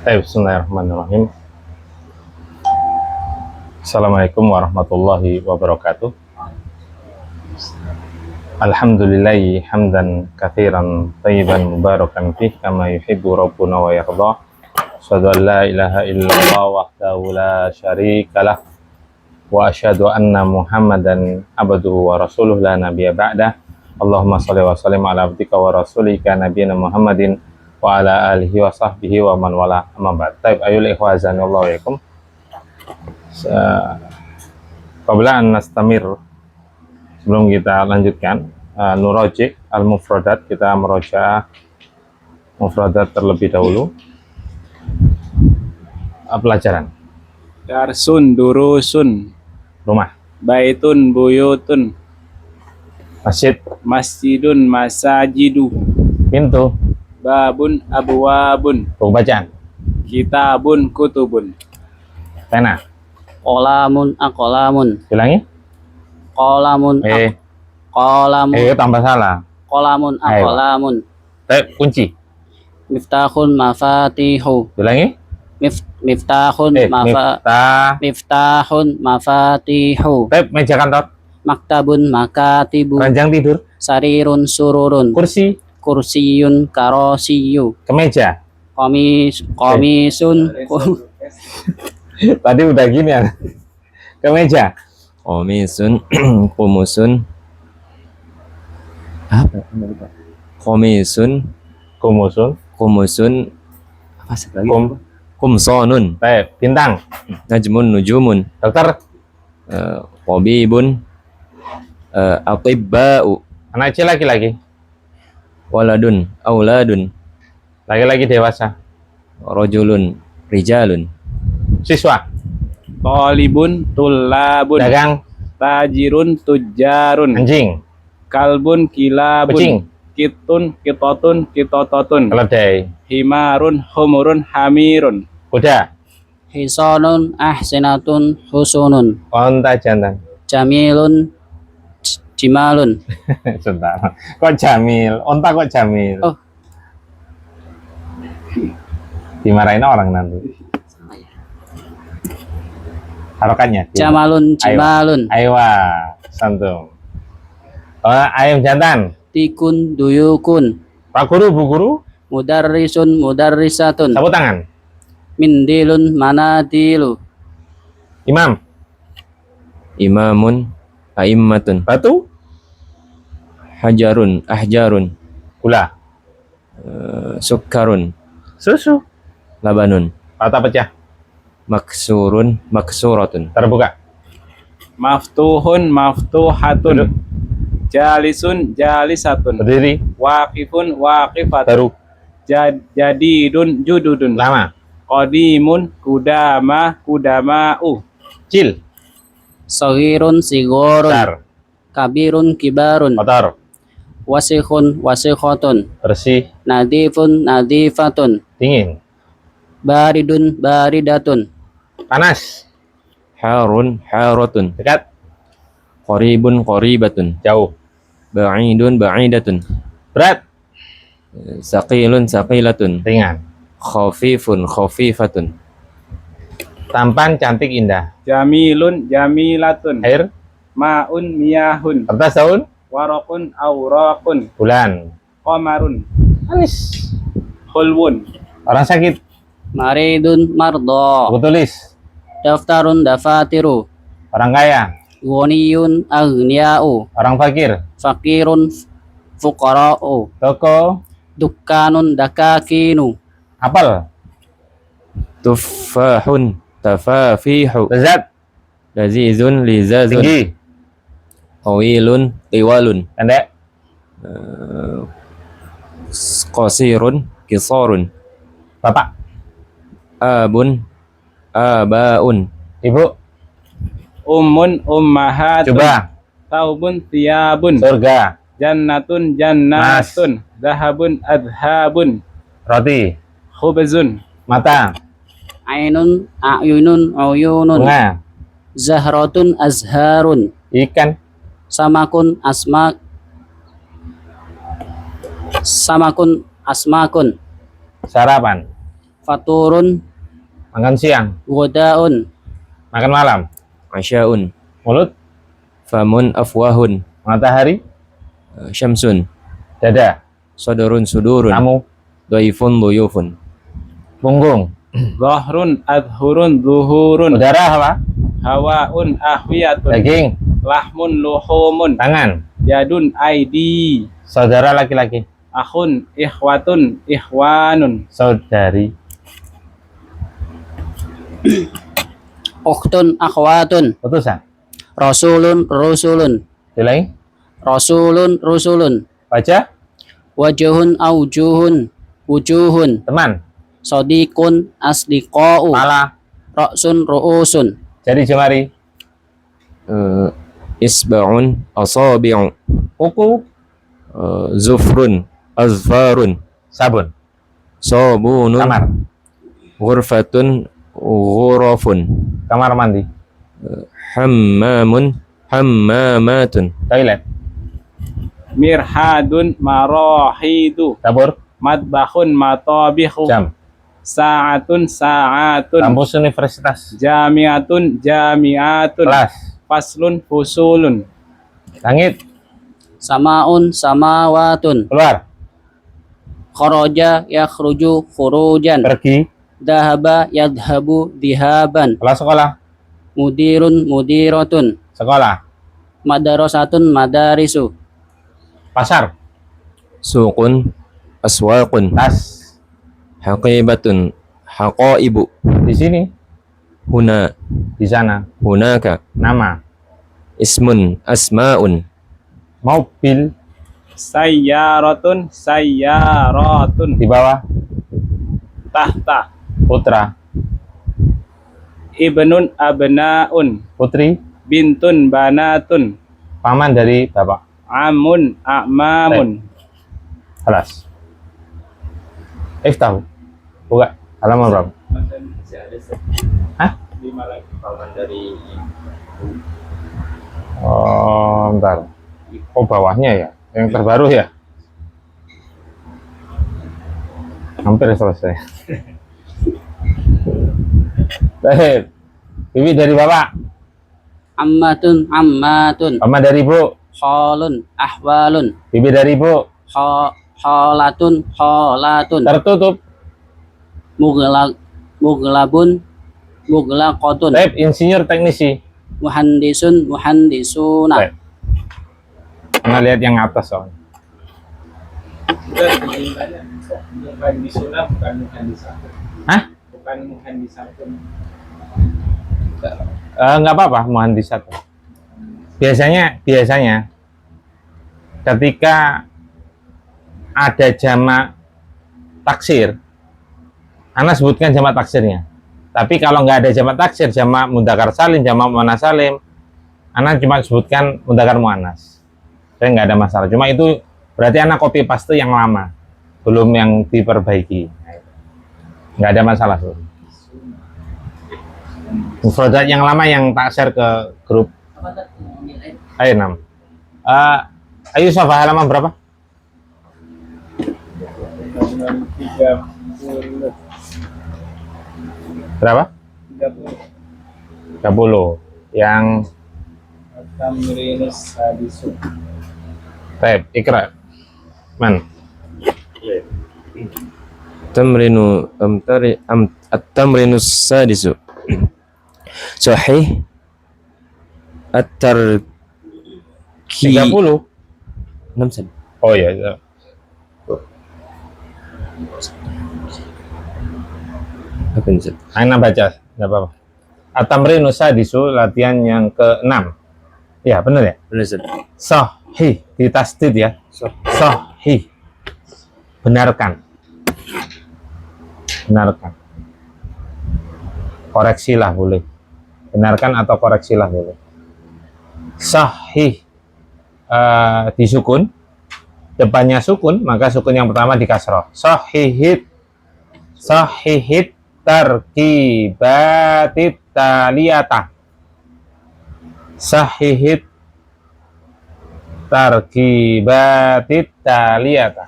Bismillahirrahmanirrahim. Assalamualaikum warahmatullahi wabarakatuh. Alhamdulillahi hamdan katsiran thayyiban mubarakan fih kama yuhibbu rabbuna wa yardah. Asyhadu an la ilaha illallah wahdahu la syarikalah wa asyhadu anna Muhammadan abduhu wa rasuluh la nabiyya ba'dah. Allahumma shalli wa sallim ala abdika wa rasulika nabiyina Muhammadin wa ala alihi wa sahbihi wa man wala amma ba'd. Taib ayul ikhwazanillahu alaikum. Qabla an nastamir, sebelum kita lanjutkan nuraji al-mufradat, kita meroja mufradat terlebih dahulu. Pelajaran Darsun, durusun, rumah, baitun, buyutun, masjid, masjidun, masajidu, pintu, babun, abwabun, buku bacaan, kitabun, kutubun, pena, Qolamun aqlamun. bilangi Qolamun qolamun. tambah salah. Qolamun aqlamun. Kunci, Miftahun mafatihu. bilangi Miftahun miftahun mafatihu. meja kantor, Maktabun makatibu. ranjang tidur, Sarirun sururun. kursi, Kursiyun karosiyu. kemeja. Komisun Tadi udah gini ya. Kemeja, Komisun, kumusun, apa? Komisun, kumusun, kumusun, apa sih lagi? kum, Kumsonun, bintang, najmun, nujumun, dokter, qobibun, atibba'u, anak kecil laki-laki, waladun, auladun, laki-laki dewasa, rojulun, rijalun, siswa, tolibun, tulabun, dagang, tajirun, tujarun, anjing, kalbun, kilabun, kucing, kitun, kitotun, kitototun, keledai, himarun, humurun, hamirun, kuda, Hisonun ahsinatun husunun. onta jantan. Jamilun jimalun. Sebentar, kok Jamil, onta kok Jamil? Oh. Dimarahin orang nanti. Harokannya. Jamalun jimalun. Aywa, santum. Ayam jantan. Tikun duyukun. Pak guru, bu guru, Mudarrisun mudarrisatun. sapu tangan. Mindilun manadilu. Imam, imamun, aimmatun, batu, hajarun, ahjarun, gula, sukkarun, susu, labanun, patah pecah, maksurun, maksuratun, terbuka, maftuhun, maftuhatun, jalisun, jalisatun, berdiri, waqifun, waqifatun, baru, jadidun, jududun, lama, qadimun, kudama, kudama'u, cil, Sahirun sigorun. besar, Kabirun kibarun. kotor, Wasikhun wasikhotun. bersih, Nadifun nadifatun. dingin, Baridun baridatun. panas, harun, haratun, dekat, qaribun, qaribatun, jauh, ba'idun, ba'idatun, berat, saqilun, saqilatun, ringan, khafifun, khafifatun, tampan, cantik, indah, jamilun, jamilatun, air, ma'un, miyahun, kertas, daun, waraqun, awraqun, bulan, qamarun, manis, hulwun, orang sakit, Maridun mardo. buku tulis, Daftarun dafatiru. orang kaya, Ghaniyun aghniya'u. orang fakir, Fakirun fuqara'u. toko, Dukkanun dakakinu. apel, tuffahun, tafafihu, lezat, lazizun, lizazun, tinggi, tawilun, tiwalun, pendek, qasirun, kisarun, bapak, abun, abaun, ibu, ummun, ummahatun, coba, taubun, tiyabun, surga, jannatun, jannatun, zahabun, adhabun, roti, khubzun, mata, Ainun a'yunun uyunun. bunga, Zahratun azharun. ikan, Samakun asmakun. sarapan, faturun Makan siang. ghadaun Makan malam. Asyaun. Mulut. Famun afwahun. Matahari. Syamsun. Dada. Sadurun sudurun. Tamu. Dhaifun dhuyufun. Punggung. Dhahrun adhurun zuhurun. Udara apa? Hawaun ahwiyatun. Daging. Lahmun luhumun. Tangan. Yadun aidi. Saudara laki-laki. Akhun ikhwatun ikhwanun. Saudari. ukhtun akhwatun Utusan. rasulun rusulun Diulangi. rasulun rusulun Wajah. wajhun aujuhun wujuhun Teman. sadiqun asdiqau Pala. ra'sun ru'usun Jari jemari. Isba'un asabi'u. Kuku. Zufrun azfarun. Sabun. Sabunun. Kamar. Ghurfatun ghurafun. Kamar mandi. Hammamun hammamatun. Toilet. Mirhadun marahidu. Dapur. Madbahun matabihu. Jam. Sa'atun sa'atun. Kampus universitas. Jamiatun jamiatun. Kelas. Faslun fusulun. Langit. samaun samawatun Keluar. kharaja yakhruju khurujan Pergi. dhahaba yadhabu dhihaban Kelas sekolah. mudirun mudiratun Sekolah. madarasatun madarisu Pasar. Suqun aswaqun. Tas. Haqibatun haqaibu. Di sini. Huna Di sana. hunaka. Nama. Ismun asma'un. Mobil. Sayyaratun sayyaratun. Di bawah. Tahta. Putra. Ibnun abnaun. Putri. Bintun banatun. Paman dari bapak. Amun a'mamun. Kelas. Tahu. Buka. Halaman berapa? Hah? Oh, bentar. Oh, bawahnya ya. Yang terbaru ya. Hampir selesai. Baik. Bibi dari bapak. ammatun ammatun Mama dari ibu. halun ahwalun Bibi dari ibu. halatun halatun Tertutup. muglabun muglaqatun Baik. Insinyur teknisi. muhandisun muhandisuna Baik. Anda lihat yang atas soalnya. Muhandisuna bukan muhandisatun. Hah? Bukan muhandisatun. Nggak apa-apa, muhandisat. Biasanya ketika ada jamak taksir, Anda sebutkan jamak taksirnya. Tapi kalau nggak ada jamak taksir, jamak mudzakkar salim, jamak muannas salim, Anda cuma sebutkan mudzakkar muannas. Saya nggak ada masalah. Cuma itu berarti Anda copy paste yang lama, belum yang diperbaiki. Nggak ada masalah. Mufradat yang lama yang tak share ke grup. Ayo 6. Ayo Sofa, halaman berapa? 30. Berapa? 30. Yang Tamrinus sadisu. Taib, ikra. Man. Tamrinu at-tamrinus sadisu. Sahih at-tarki 30. 6 saja. Oh iya. Apa ini, Ustaz? Aina baca, enggak apa-apa. At-tamrinu sadisu, latihan yang ke-6. Ya, benar ya? Benar, Ustaz. Sahih, ditasdid ya. Sahih. Benarkan. Benarkan. Koreksilah boleh. Benarkan atau koreksilah boleh. Sahih. Disukun. Depannya sukun, maka sukun yang pertama di kasroh. Sahihit. Sahihit tarkibatit taliyata. Sahihit tarkibatit taliyata.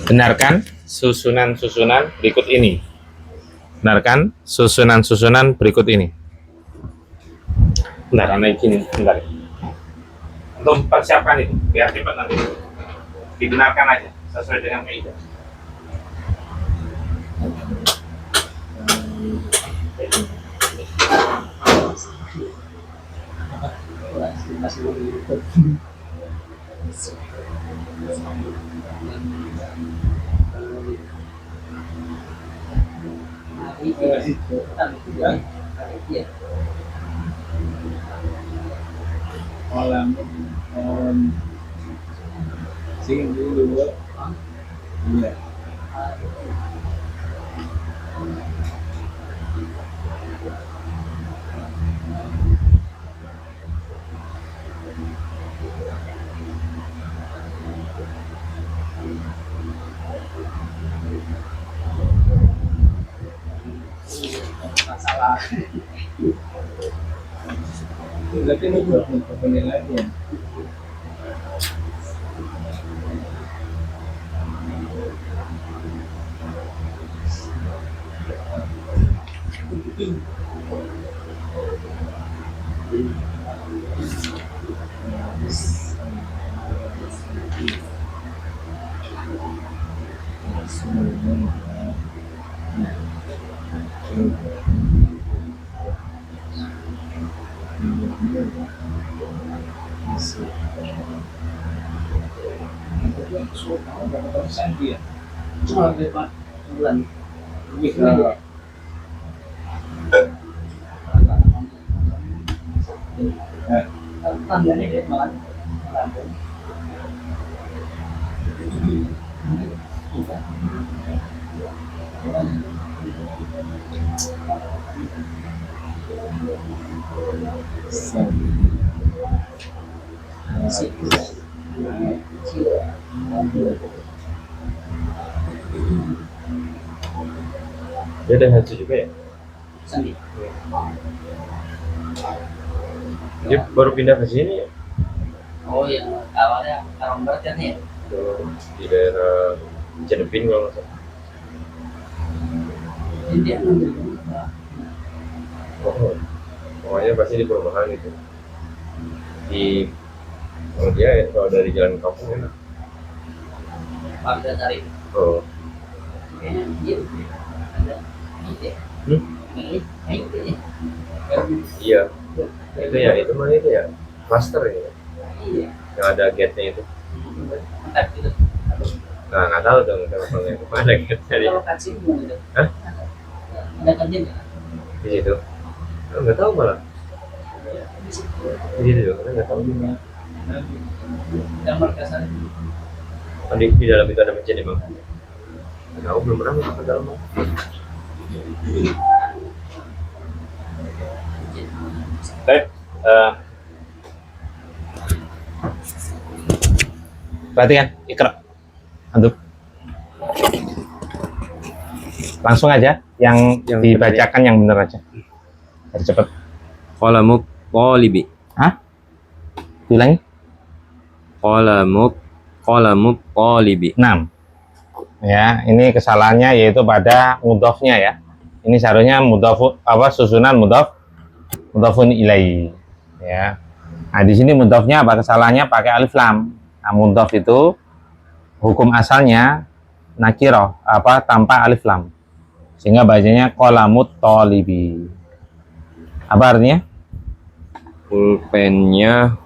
Benarkan susunan-susunan berikut ini. Benarkan susunan-susunan berikut ini. Bentar, anak izin, bentar. Untuk persiapan itu, biar cepat nanti. Dibenarkan aja, sesuai dengan kaidah. Kolam sing dulu. Iya. Masalah. Berarti ini buat penilaian. Cuma berapa bulan? Tandanya dia malah. Dia ada haji juga ya? Sandi. Dia baru pindah ke sini ya? Oh ya, awalnya orang Barat kan ya? Di daerah Cenepin kalau nggak salah. Jadi dia ngambil Oh, pokoknya pasti di perumahan itu. Di oh dia ya, kalau dari jalan kampung enak. warga dari Oh, kayaknya dia ada ide. Ide ya. iya. Itu ya, itu mah itu ya. Cluster ya. Iya. Yang ada gate-nya itu. Mantap gitu. Nah, nggak tahu dong teleponnya kemana gate-nya dia. Kalau kancing gimana itu? Hah? Ada kancing nggak? Di situ. Oh, nggak tahu malah. Di situ juga, nggak tahu. Yang markasan Kan di dalam itu ada masjid emang. Aku belum pernah masuk ke dalam. Baik, perhatikan, Iqra. Antum. Langsung aja, yang Yang dibacakan yang benar aja. Biar cepat. Qalamut talibi. Hah? Diulangi? Qalamut talibi. 6. Ya, ini kesalahannya yaitu pada mudhofnya ya. Ini seharusnya mudhof susunan mudhofun ilaihi. Ya. Nah, di sini mudhofnya apa kesalahannya pakai alif lam. Nah, mudhof itu hukum asalnya nakirah tanpa alif lam. Sehingga bacanya qalamut talibi. Apa artinya? Pulpennya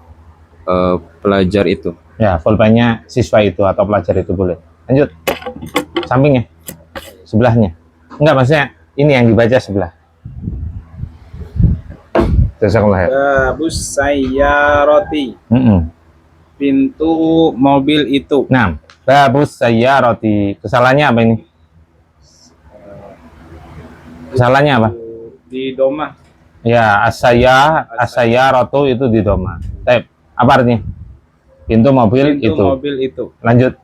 pelajar itu. Ya, pulpennya siswa itu atau pelajar itu boleh. Lanjut. Sampingnya. Sebelahnya. Enggak, maksudnya ini yang dibaca sebelah. Jazakallah khair. Babus sayyarati. Pintu mobil itu. Nah, babus sayyarati. Kesalahannya apa ini? Kesalahannya apa? Di domah. Ya, as-sayyaratu itu di doma. Baik, apa artinya? Pintu mobil Pintu itu. mobil itu. Lanjut.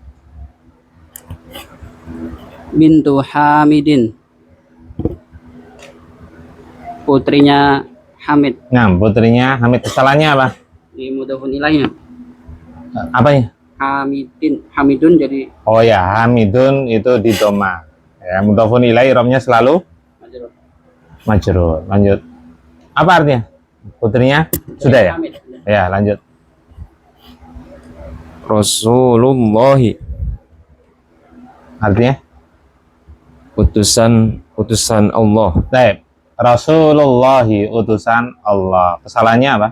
Bintu Hamidin. Putrinya Hamid. Nah, putrinya Hamid. Kesalahannya apa? Di mudhofun ilaihi. Apanya? Hamidun jadi Oh ya, hamidun itu di doma. Ya, mudhafun ilai romnya selalu majrur. majrur. Lanjut. Apa artinya? Putrinya sudah ya? Hamid. Ya, lanjut. Rasulullahi, Artinya? utusan Allah. Baik. Rasulullahi utusan Allah. Kesalahannya apa?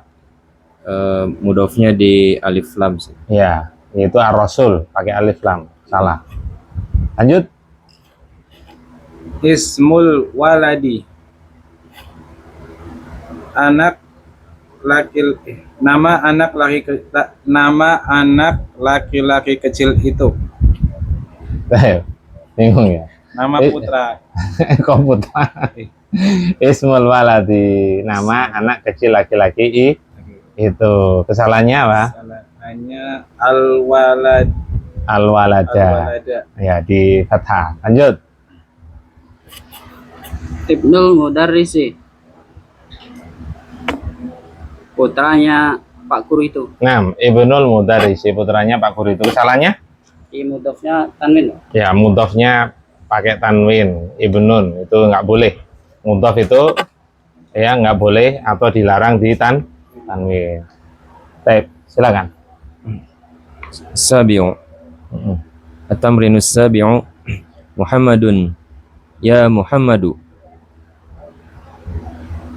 Mudhofnya di alif lam sih. Ya, itu ar-rasul pakai alif lam. Salah. Lanjut. Ismul waladi. Nama anak laki-laki kecil itu. Baik. Bingung ya? Nama putra. Komputer. Ismul waladi, nama anak kecil laki-laki itu. Kesalahannya apa? Salahnya al-walad. Al-walada. Al-walada. Ya, di fathah. Lanjut. Ibnul Mudarrisi. Putranya Pak Guru itu. Nah, Ibnul Mudarrisi, putranya Pak Guru itu. Kesalahannya? I mudhofnya tanwin. Ya, mudhofnya pakai tanwin. Ibnun itu nggak boleh. Mudhof itu ya nggak boleh atau dilarang di tanwin. Baik, silakan. Sabi'u. At-tamrinus sabi'u. Muhammadun. Ya Muhammadu.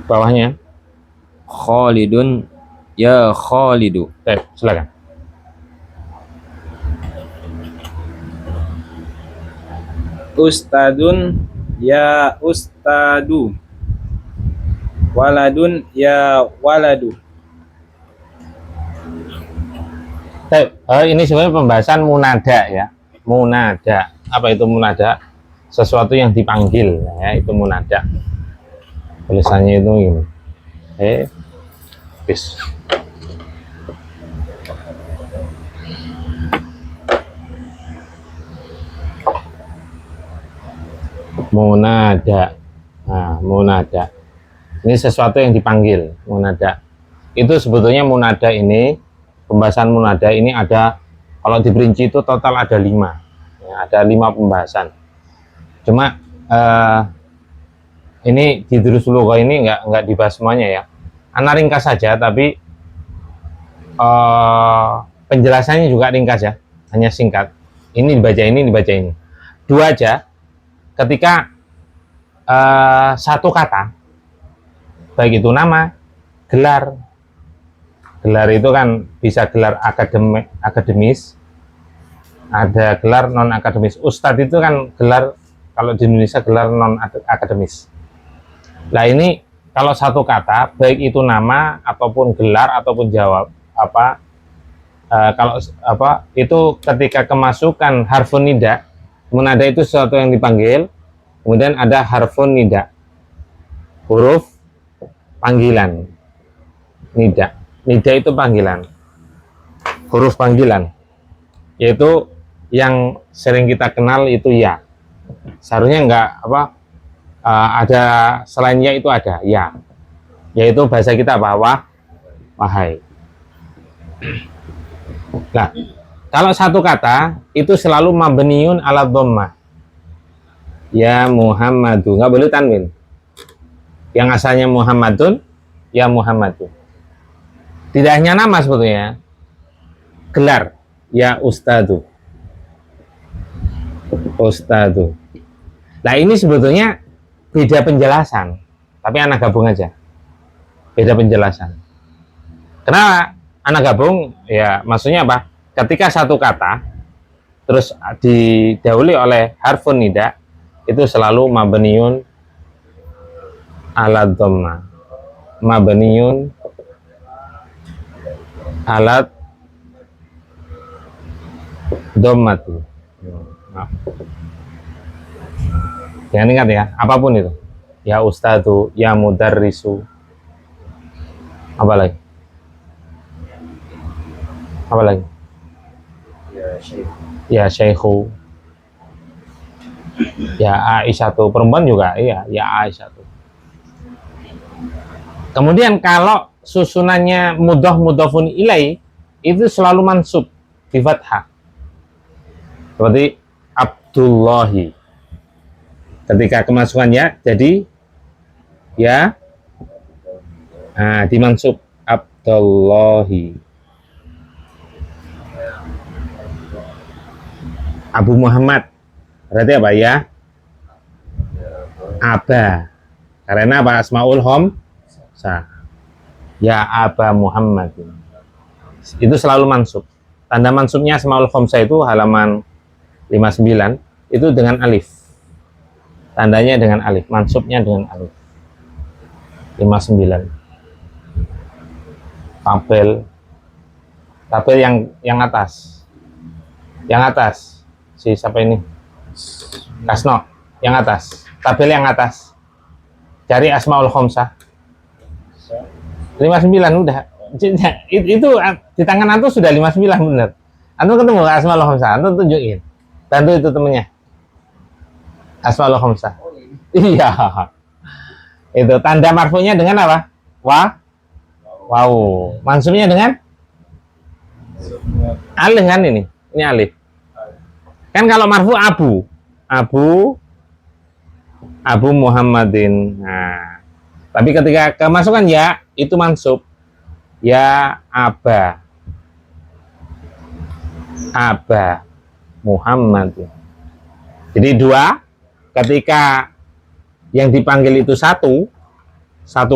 Bawahnya. Khalidun. Ya Khalidu. Baik, silakan. Ustadun ya ustadu. Waladun ya waladu. Baik, ini sebenarnya pembahasan munada ya. Munada. Apa itu munada? Sesuatu yang dipanggil ya, itu munada. Tulisannya itu ini. Bis. Munada. Nah, munada. Ini sesuatu yang dipanggil, munada. Itu sebetulnya munada ini, pembahasan munada ini ada, kalau diperinci itu total ada 5. Ya, ada 5 pembahasan. Cuma ini di Durus Lughah ini nggak dibahas semuanya ya. Ana ringkas saja, tapi penjelasannya juga ringkas ya, hanya singkat. Ini dibaca ini, dibaca ini. 2 aja. Ketika satu kata, baik itu nama, gelar itu kan bisa gelar akademis, ada gelar non akademis. Ustadz itu kan gelar, kalau di Indonesia gelar non akademis. Nah ini kalau satu kata, baik itu nama ataupun gelar ataupun jawab itu ketika kemasukan harfun nida. Munada itu sesuatu yang dipanggil, kemudian ada harfun nida, huruf panggilan. Nida itu panggilan, huruf panggilan, yaitu yang sering kita kenal itu ya. Seharusnya enggak ada selain ya, itu ada ya, yaitu bahasa kita wahai. Nah, kalau satu kata itu selalu mabniun ala dhammah. Ya Muhammadu, nggak boleh tanwin. Yang asalnya Muhammadun, ya Muhammadu. Tidak hanya nama sebetulnya, gelar, ya Ustadu. Ustadu. Nah ini sebetulnya beda penjelasan, tapi anak gabung aja. Beda penjelasan. Kenapa anak gabung? Ya maksudnya apa? Ketika satu kata terus didahului oleh harfun nida, itu selalu mabniun ala dhamma. Mabniun ala dhammati. Jangan ingat ya, apapun itu. Ya ustadu, ya mudarrisu. Apa lagi? Apa lagi? Ya syekhu, ya Aisyatu, perempuan juga iya, ya Aisyatu. Kemudian kalau susunannya mudhafun ilai itu selalu mansub, di fathah. Seperti Abdullahi. Ketika kemasukan ya, jadi ya, nah, dimansub Abdullahi. Abu Muhammad, berarti apa ya? Aba. Karena apa? Asmaul Khamsah. Ya Aba Muhammad. Itu selalu mansub. Tanda mansubnya Asmaul Khamsah itu halaman 59, itu dengan alif. Tandanya dengan alif, mansubnya dengan alif. 59. Tabel yang atas. Yang atas. Si siapa ini? Kasno. Yang atas. Tabel yang atas. Cari Asmaul Khamsah. 59 udah. Itu di tangan antum sudah 59 benar. Antum ketemu Asmaul Khamsah, antum tunjukin. Bantu itu temennya. Asmaul Khamsah. Iya. Itu tanda marfu'nya dengan apa? Wow. Mansubnya dengan alif kan ini? Ini alif. Kan kalau marfu Abu Muhammadin. Nah, tapi ketika kemasukan ya, itu mansub. Ya Aba Muhammadin. Jadi dua, ketika yang dipanggil itu satu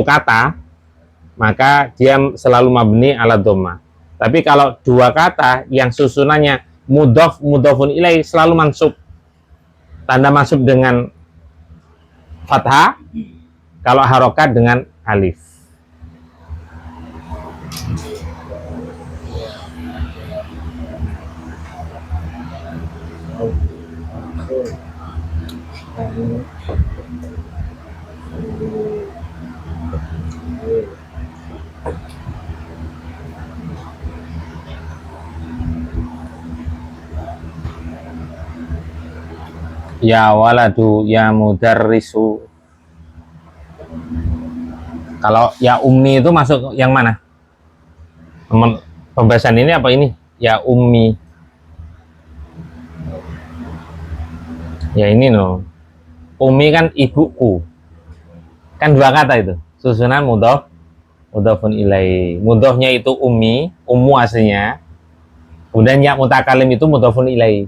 kata, maka dia selalu mabni ala dhamma. Tapi kalau dua kata yang susunannya mudhofun ilaih, selalu mansub. Tanda mansub dengan fathah, kalau harokat dengan alif. Ya waladu, ya mudarrisu. Kalau ya ummi itu masuk yang mana? Pembahasan ini apa ini? Ya ummi. Ya ini loh. Ummi kan ibuku. Kan dua kata itu. Susunan mudhofun ilaihi. Mudhofnya itu ummi, ummu aslinya. Kemudian ya mutakalim itu mudhofun ilaihi.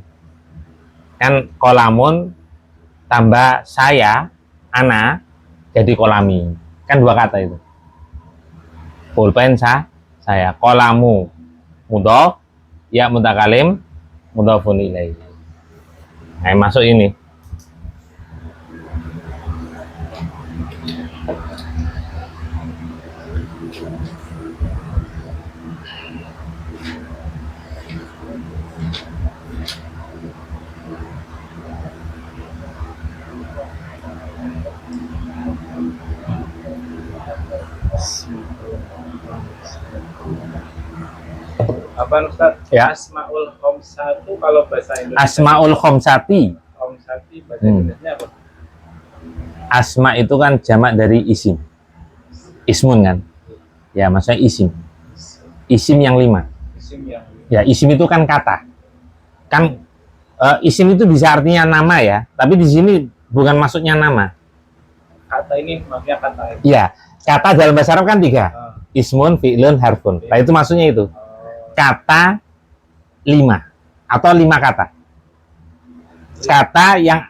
Kan kolamun tambah saya, ana, jadi kolami. Kan dua kata itu. Pulpen saya, kolamu mudhof, ya mutakalim mudhofun ilaihi. Nah, masuk ini. Apa Ustaz? Ya. Asmaul Khamsah itu kalau bahasa Indonesia. Asmaul Khamsati. Khamsati bahasa Indonesia apa? Asma itu kan jamak dari isim. Ismun kan? Ya, maksudnya isim. Isim yang 5. Isim yang Ya, isim itu kan kata. Kan isim itu bisa artinya nama ya, tapi di sini bukan maksudnya nama. kata ini maksudnya kata itu. Iya, kata dalam bahasa Arab kan 3. Ismun, fi'lun, harfun. Nah, itu maksudnya itu. Kata 5 atau 5 kata. Kata yang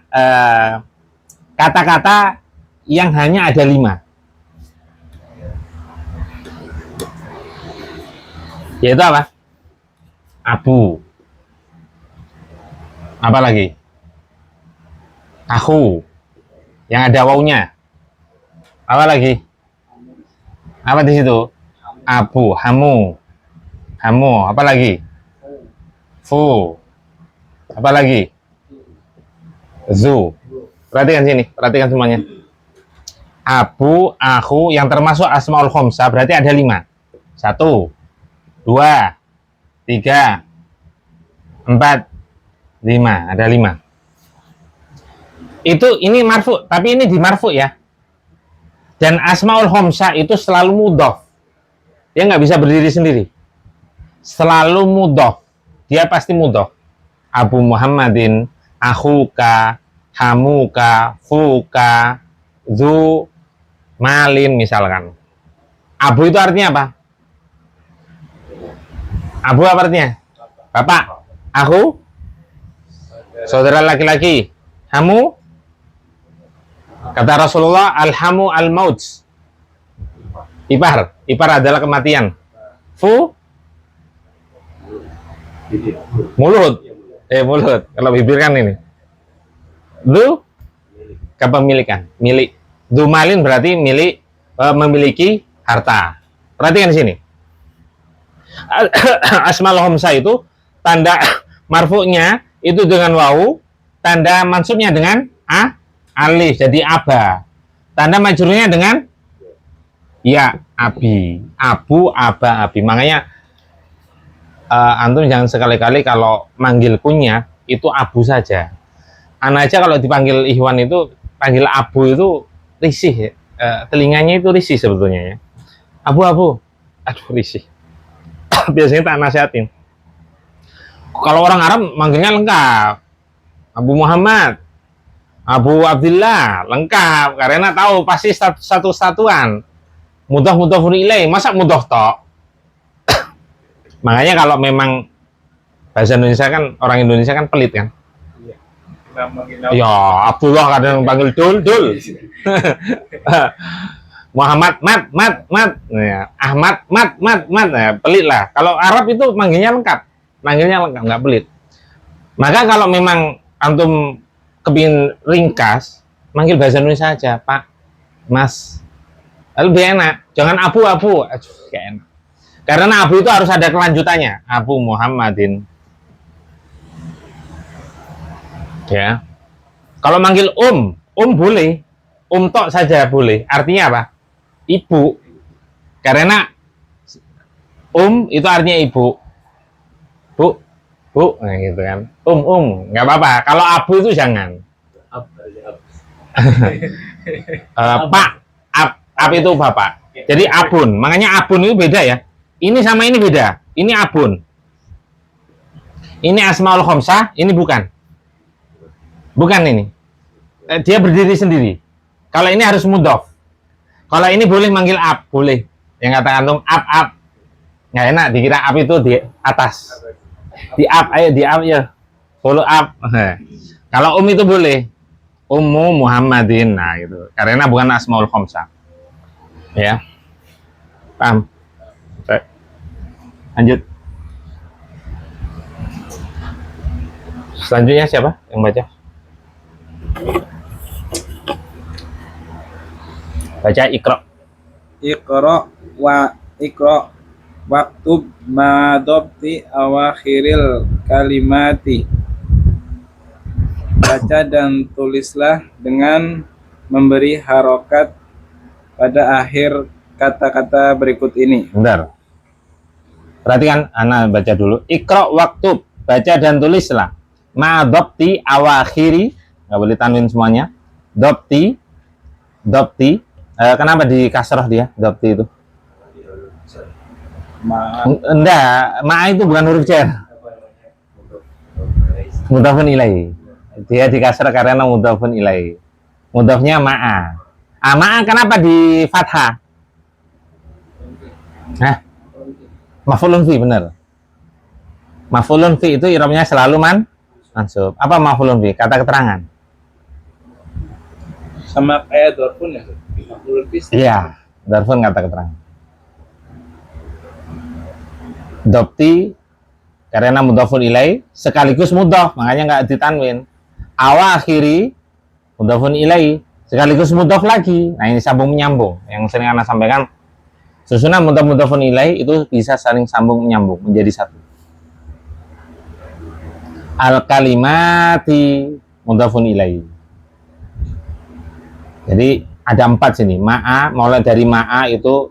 kata-kata yang hanya ada 5. Yaitu apa? Abu. Apa lagi? Aku. Yang ada wawunya. Apa lagi? Apa di situ? Abu, hamu. Hamu, apa lagi? Fu. Apa lagi? Zu. Perhatikan sini, perhatikan semuanya. Abu, aku yang termasuk asmaul khamsah berarti ada 5. 1, 2, 3, 4, 5, ada 5. Itu ini marfu, tapi ini di marfu ya. Dan asmaul khamsah itu selalu mudhof. Dia nggak bisa berdiri sendiri. Selalu mudhof. dia pasti mudhof. Abu Muhammadin, akhuka, hamuka, fuka, zu malin misalkan. Abu itu artinya apa? Abu apa artinya? Bapak. Aku saudara laki-laki. Hamu, kata Rasulullah, alhamu al-maut. Ipar adalah kematian. Fu, mulut. Mulut. Kalau bibir kan ini. Du, kepemilikan, milik. Du malin berarti milik, memiliki harta. Perhatikan di sini. Asmaul khamsah itu tanda marfu'nya itu dengan wawu, tanda mansubnya dengan alif, jadi aba. Tanda majrurnya dengan ya, abi, abu, aba, abi. Makanya antum jangan sekali-kali kalau manggil kunyah itu abu saja. Anak aja kalau dipanggil Ikhwan itu panggil abu itu risih, telinganya itu risih sebetulnya ya. Abu, aduh risih. Biasanya tak nasihatin. Kalau orang Arab manggilnya lengkap, Abu Muhammad, Abu Abdullah, lengkap karena tahu pasti satu satuan. Mudhaf ilaih, masa mudhaf tok? Makanya kalau memang bahasa Indonesia kan, orang Indonesia kan pelit kan. Ya, Abdullah kadang panggil dul. Muhammad, mat. Ya, Ahmad, mat. Ya, pelit lah. Kalau Arab itu manggilnya lengkap, nggak pelit. Maka kalau memang antum kepingin ringkas, manggil bahasa Indonesia aja, Pak, Mas. Lebih enak. Jangan abu. Aduh, gak enak. Karena abu itu harus ada kelanjutannya. Abu Muhammadin. Ya. Kalau manggil boleh. Tok saja boleh. Artinya apa? Ibu. Karena itu artinya ibu. Bu, nah gitu kan. Nggak apa-apa. Kalau abu itu jangan. Pak, ab itu bapak. Jadi abun. Makanya abun itu beda ya. Ini sama ini beda. Ini abun. Ini asmaul khamsah, ini bukan. Bukan ini. Dia berdiri sendiri. Kalau ini harus mudhof. Kalau ini boleh manggil ab, boleh. Yang kata antum ab. Nggak enak dikira ab itu di atas. Di ab, ayo di ab ya. Follow up. Kalau itu boleh. Ummu Muhammadin, nah gitu. Karena bukan asmaul khamsah. Ya. Paham? Baik. Lanjut. Selanjutnya siapa yang baca? Baca Iqra. Iqra waktub madobti awakhiril kalimati. Baca dan tulislah dengan memberi harokat pada akhir kata-kata berikut ini. Bentar. Perhatikan, ana baca dulu. Iqra waktub, baca dan tulislah. Madobti awakhiri, nggak boleh tanwin semuanya. Dobti. Kenapa di kasroh dia? Dobti itu. Enggak, ma itu bukan huruf jar. Mudhafun ilaih. Dia di kasroh karena mudhafun ilaih. Mudhafnya ma'a. Ma'a kenapa di fathah? Maf'ulun fi, benar. Maf'ulun fi itu i'rabnya selalu mansub. Apa maf'ulun fi? Kata keterangan. Sama kayak dorfun ya? Iya, dorfun kata keterangan. Dobti karena mudhafun ilaih sekaligus mudhaf, makanya nggak ditanwin. Awakhiri mudhafun ilaih sekaligus mudhaf lagi. Nah, ini sambung menyambung. Yang sering Anda sampaikan, susunan mudhafun ilaih itu bisa saling sambung menyambung menjadi satu. Al kalimati mudhafun ilaih. Jadi ada 4 sini. Ma'a, mulai dari ma'a itu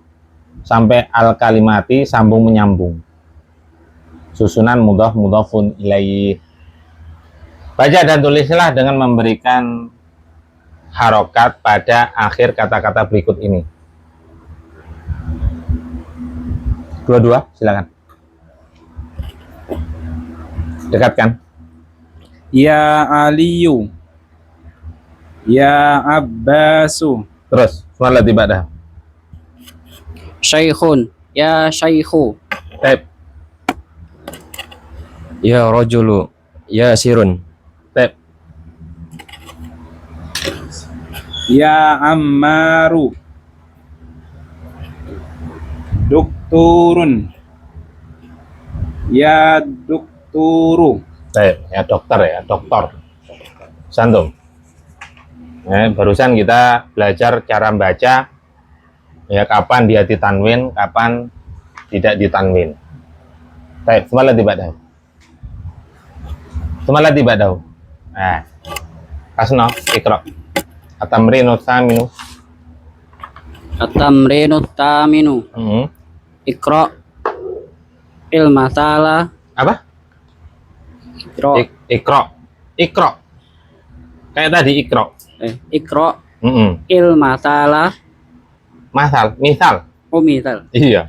sampai al kalimati sambung menyambung. Susunan mudhafun ilaih. Baca dan tulislah dengan memberikan harokat pada akhir kata-kata berikut ini. Dua-dua, silakan. Dekatkan. Ya Aliyu. Ya Abbasu. Terus, semua latih ba'dah. Syaikhun, ya syaikhu. Taib, Ya rajulu, ya sirun. taib, Ya Ammaru. Dokturun. Ya dokturu. taib. Ya dokter ya, doktor. Santum. Barusan kita belajar cara membaca ya, kapan dia ditanwin, kapan tidak ditanwin. Taib, semua latih ba'dah. Semua latih ba'dah. Nah, kasno, ikra. Atamrinu tsaminu. At-tamrinu taminu. Iqra il-mathala. Apa? Iqra. Ikra. Ikra. Kayak tadi ikra. Iqra Mm-mm. il-mathala. Misal. Oh, misal. Iya.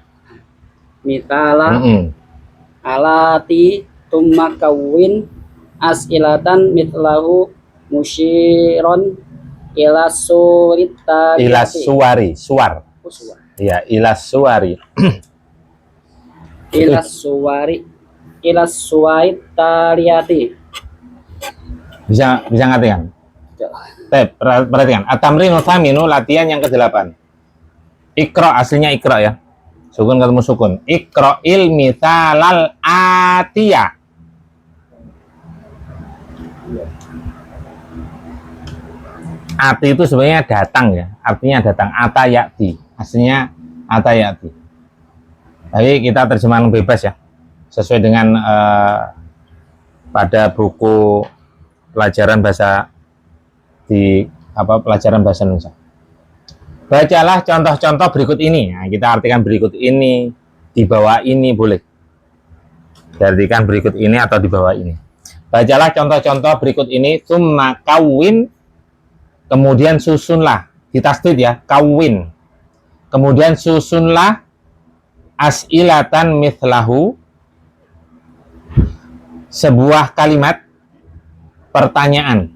Mithala Mm-mm. alati tumma kawin as'ilatan mitlahu musyiron ila surita Ilas suwari, suar. Iya, ilas suwari. ila suwari taliyati. Bisa ngerti kan? Tep, perhatikan. At-tamrinu tsaminu, latihan yang ke-8. Ikra, aslinya ikra ya. Sukun ketemu sukun. Ikra'il mithalal atiyah. Ati itu sebenarnya datang ya, artinya datang. Atayati, aslinya atayati. Tapi kita terjemahan bebas ya, sesuai dengan pada buku pelajaran bahasa pelajaran bahasa Indonesia. Bacalah contoh-contoh berikut ini. Nah, kita artikan berikut ini, di bawah ini boleh. Diartikan berikut ini atau di bawah ini. Bacalah contoh-contoh berikut ini. Tsumma kawin, kemudian susunlah. Ditasdid ya, kawin. Kemudian susunlah as'ilatan mithlahu, sebuah kalimat pertanyaan.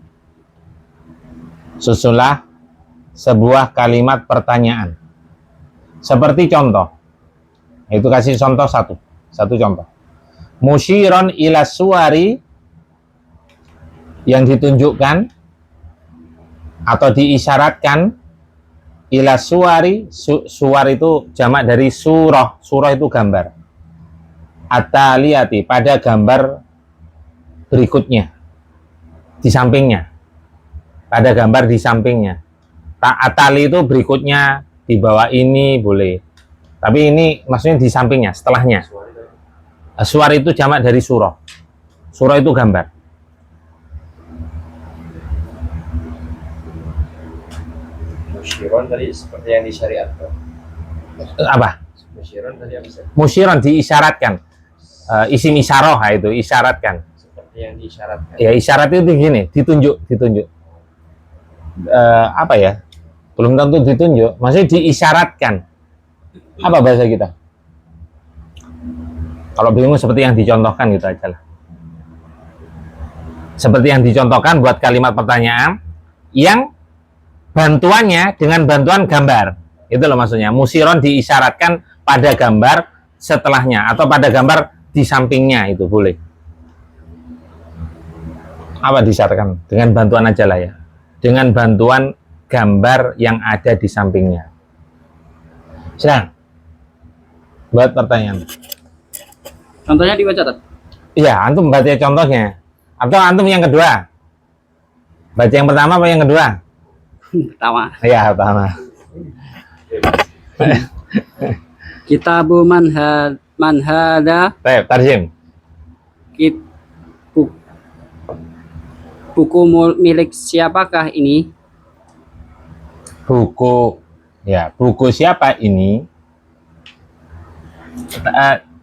Susunlah sebuah kalimat pertanyaan. Seperti contoh. Itu kasih contoh satu contoh. Musyiron ila suwari, yang ditunjukkan atau diisyaratkan, ila suwari, suwar itu jamak dari surah. Surah itu gambar. Ataliyati, pada gambar berikutnya, di sampingnya. Pada gambar di sampingnya. Atali itu berikutnya, di bawah ini boleh. Tapi ini maksudnya di sampingnya, setelahnya. Suwar itu jamak dari surah. Surah itu gambar. Musyiron tadi seperti yang disyariatkan. Apa? Musyiron tadi apa sih? Musyiron diisyaratkan. Isim isyarah itu isyaratkan. Seperti yang disyaratkan. Ya, isyarat itu gini, ditunjuk. Apa ya? Belum tentu ditunjuk, maksudnya diisyaratkan. Apa bahasa kita? Kalau bingung seperti yang dicontohkan gitu aja lah. Seperti yang dicontohkan buat kalimat pertanyaan yang bantuannya dengan bantuan gambar. Itu loh maksudnya. Musyiron diisyaratkan pada gambar setelahnya atau pada gambar di sampingnya, itu boleh. Apa disyaratkan? Dengan bantuan aja lah ya. Dengan bantuan gambar yang ada di sampingnya. Sedang buat pertanyaan. Contohnya dibaca tak? Iya, antum baca contohnya. Atau antum yang kedua? Baca yang pertama apa yang kedua? Pertama. Iya, pertama. Kitabu manhada Baik, tarjim. buku milik siapakah ini? Buku siapa ini?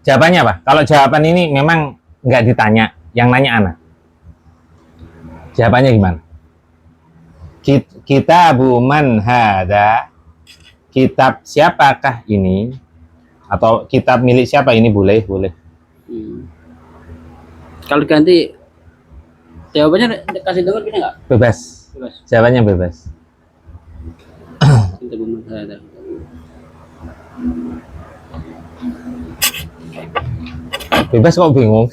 Jawabannya apa? Kalau jawaban ini memang nggak ditanya, yang nanya anak. Jawabannya gimana? Kitabu man hada, kitab siapakah ini? Atau kitab milik siapa ini? Boleh. Kalau ganti jawabannya kasih dengar bisa nggak? Bebas. Bebas. Jawabannya bebas. Kitabu man hada. Bebas kok bingung.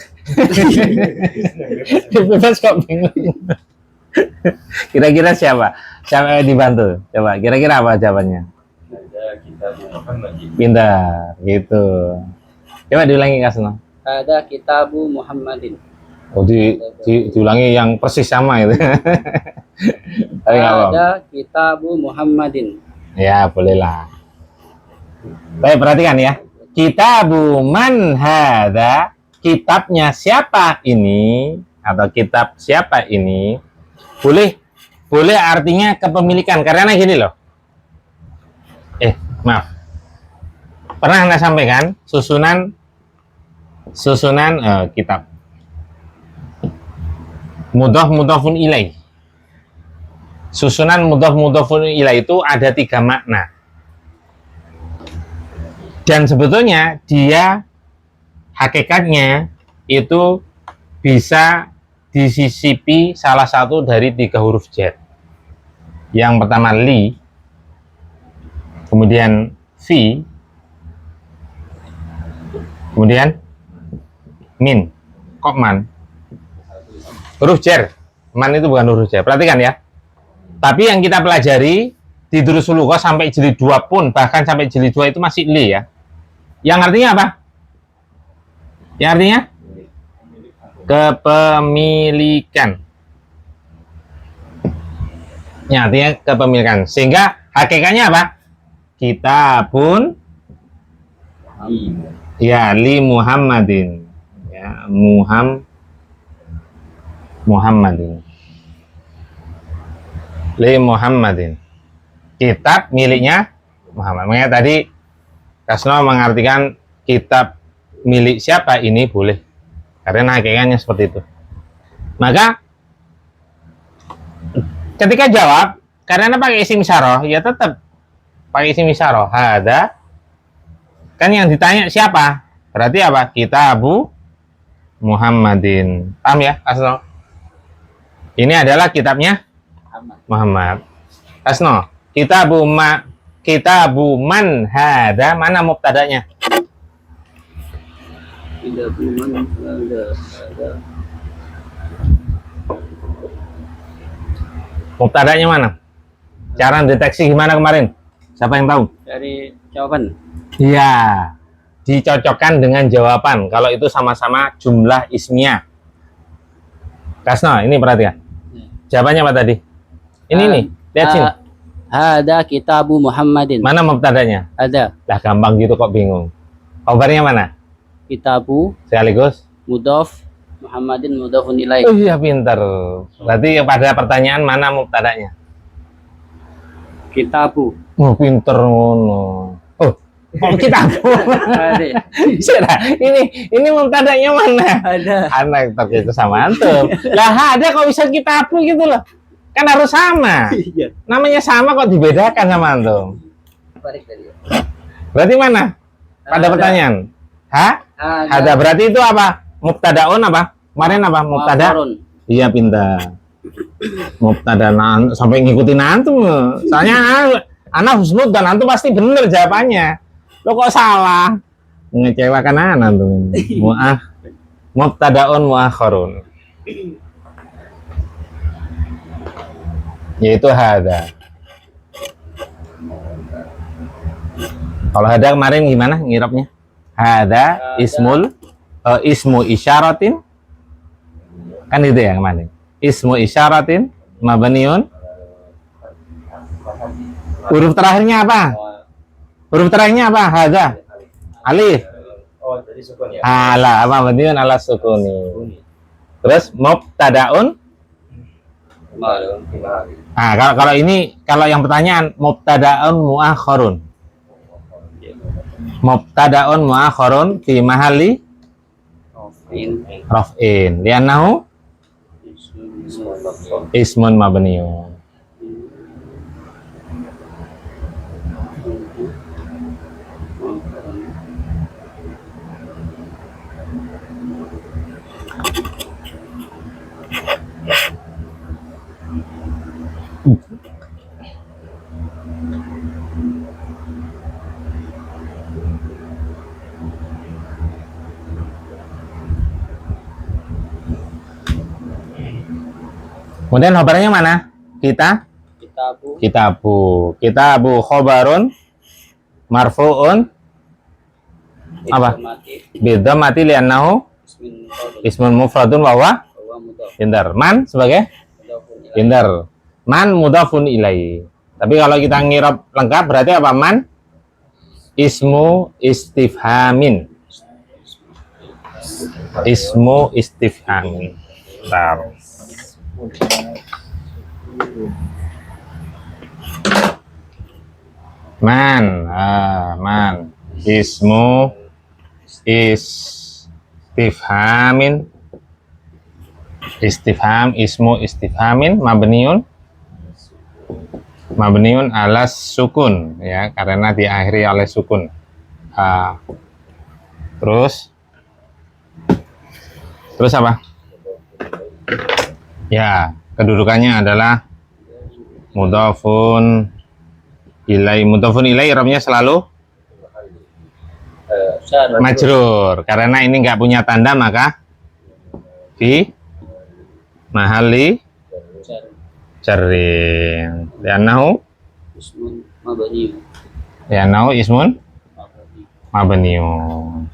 Bebas kok bingung. Kira-kira siapa? Siapa yang dibantu? Coba kira-kira apa jawabannya? Ada kitab Muhammad. Pintar, gitu. Coba diulangi Kasno. Ada kitabu Muhammadin. Oh, diulangi yang persis sama itu. Tapi nggak apa-apa. Ada kitabu Muhammadin. Ya, bolehlah. Baik, perhatikan ya. Kitabu man hadza, kitabnya siapa ini atau kitab siapa ini? Boleh artinya kepemilikan karena gini loh. Maaf. Pernah Anda sampaikan susunan kitab. Mudhaf-mudhafun ilaih. Susunan mudhaf-mudhafun ilaih itu ada 3 makna. Dan sebetulnya dia hakikatnya itu bisa disisipi salah satu dari 3 huruf jar. Yang pertama li, kemudian fi, kemudian min. Kok man? Huruf jar. Man itu bukan huruf jar. Perhatikan ya. Tapi yang kita pelajari di Durusul Lughah sampai jilid 2 pun, bahkan sampai jilid 2 itu masih li ya. Yang artinya apa? Yang artinya kepemilikan. Ya, artinya kepemilikan. Sehingga hakikatnya apa? Kitabun ya li Muhammadin. Ya, Muhammadin. Li Muhammadin. Kitab miliknya Muhammad. Makanya tadi Kasno mengartikan kitab milik siapa ini boleh. Karena hakikatnya seperti itu. Maka ketika jawab, karena pakai isim isyarah, ya tetap pakai isim isyarah. Ada kan yang ditanya siapa? Berarti apa? Kitabu Muhammadin. Paham ya, Kasno? Ini adalah kitabnya Muhammad. Kasno, kitabu man hada, mana mubtadanya? Kitabu man hada. Mubtadanya mana? Cara deteksi gimana kemarin? Siapa yang tahu? Dari jawaban. Iya, dicocokkan dengan jawaban. Kalau itu sama-sama jumlah ismiyah. Kasno, ini perhatikan. Jawabannya apa tadi? Ini nih, lihat sini. Ada kitabu Muhammadin. Mana mubtadanya? Ada Lah gampang gitu kok bingung. Kabarnya mana? kitabu Sekaligus. mudhaf Muhammadin mudhafun ilaih. Oh iya, pinter. Berarti pada pertanyaan mana mubtadanya? Kitabu. Oh, pinter ngono. Oh, kok kitabu? Ada. Sudah, ini mubtadanya mana? Ada. Anak terkait sama antum. Lah ada kok bisa kitabu gitu loh. Kan harus sama. Iya. Namanya sama kok dibedakan sama antum. Balik tadi. Berarti mana? Pada Ada. pertanyaan. Hah? Ada berarti itu apa? Mubtadaun apa? Kemarin apa? Mubtada? Mu'akhkharun. Iya, pintar. Mubtada sampai ngikutin antum. Soalnya anak husnud dan antum pasti bener jawabannya. Lo kok salah? Mengecewakan anak antum ini. Mubtadaun mu'akhkharun. Yaitu hada. Kalau hada kemarin gimana ngirapnya? Hada ismu isyaratin. Kan itu ya kemarin. Ismu isyaratin mabniun. Huruf terakhirnya apa? Huruf terakhirnya apa? Hada. Alif. Oh, tadi sukun ya. Ala apa mabniun ala sukuni. Terus mubtadaun. Nah, kalau ini kalau yang pertanyaan mubtadaun muakhkharun. Mubtadaun muakhkharun fi mahalli raf'in. Li'annahu ismun mabniun. Kemudian khobarnya mana? Kitabu. Kitabu khobarun marfu'un apa? Mati. Bidhammati li'annahu ismun mufradun wa huwa Pintar. Man sebagai pintar. Man mudhafun ilaihi. Tapi kalau kita ngirab lengkap berarti apa? Man ismu istifhamin. Ismu istifhamin. Bentar. Man ismu istifhamin. Ismu istifhamin mabniun alas sukun, ya, karena diakhiri oleh sukun. Terus apa? Ya, kedudukannya adalah mudhafun ilai. Mudhafun ilai i'rabnya selalu majrur, karena ini nggak punya tanda, maka fi mahali jarrin li'annahu ismun mabniun.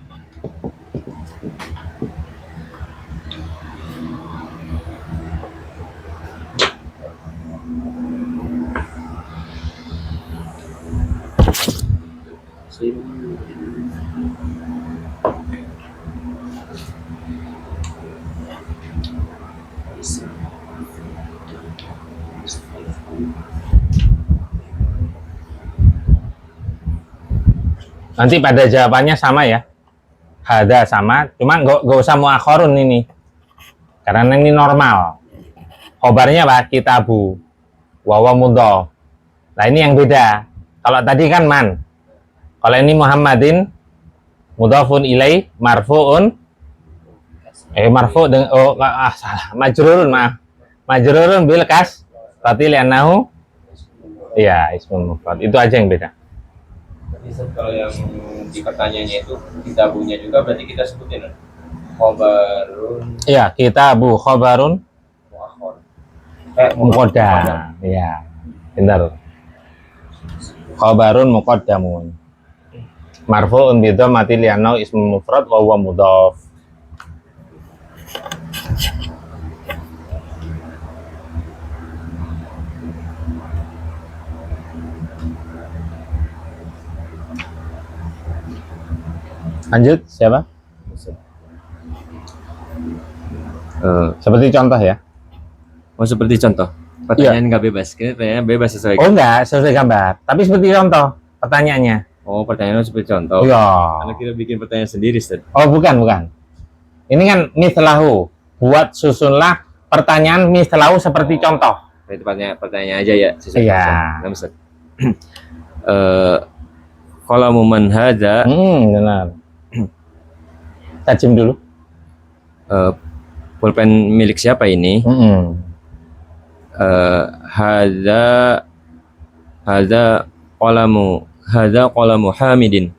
Nanti pada jawabannya sama ya, hada sama, cuma nggak usah muakhorun ini, karena ini normal. Khobarnya apa? Kitabu, wawa mudhof. Nah ini yang beda. Kalau tadi kan man, kalau ini Muhammadin mudhafun ilai marfu'un marfu' dengan salah, majrurun bil kas berarti li'annahu ya ismun mufrad. Itu aja yang beda. Kalau yang di pertanyaannya itu kitabunya juga berarti kita sebutin khobarun. Iya, kitabu khobarun muqaddam. Iya, benar. Khobarun muqaddamun. Marfu'un bi dhammati li'annahu ismun mufrad wa huwa mudhaf. Lanjut, siapa? Seperti contoh ya. Oh, seperti contoh. Pertanyaan nggak bebas. Kayaknya pertanyaan bebas sesuai. Oh enggak, sesuai gambar. Tapi seperti contoh pertanyaannya. Oh, pertanyaan seperti contoh. Iya. Karena kita bikin pertanyaan sendiri, Ustaz. Oh, bukan. Ini kan mislahu. Buat susunlah pertanyaan mislahu seperti contoh. Itu pertanyaan aja ya. Iya. Ustaz. Qalamu man hadza. Benar. Tajim dulu. Pulpen milik siapa ini? Hadza qalamu Hamidin.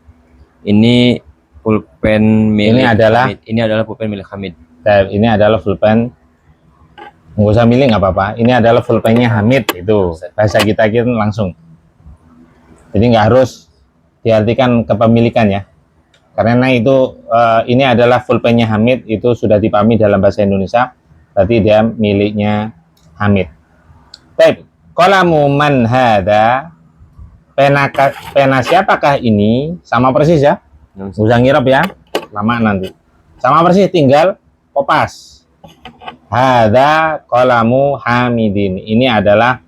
Ini pulpen milik Hamid. Ini adalah pulpen milik Hamid. Ini adalah pulpen, nggak usah milih nggak apa-apa. Ini adalah pulpennya Hamid, itu bahasa kita langsung. Jadi nggak harus diartikan kepemilikan ya. Karena itu ini adalah pulpennya Hamid, itu sudah dipahami dalam bahasa Indonesia, berarti dia miliknya Hamid. Baik, qalamu man hadza, pena siapakah ini, sama persis ya, usah ngirap ya, lama nanti. Sama persis, tinggal kopas. Hadza qalamu Hamidin, ini adalah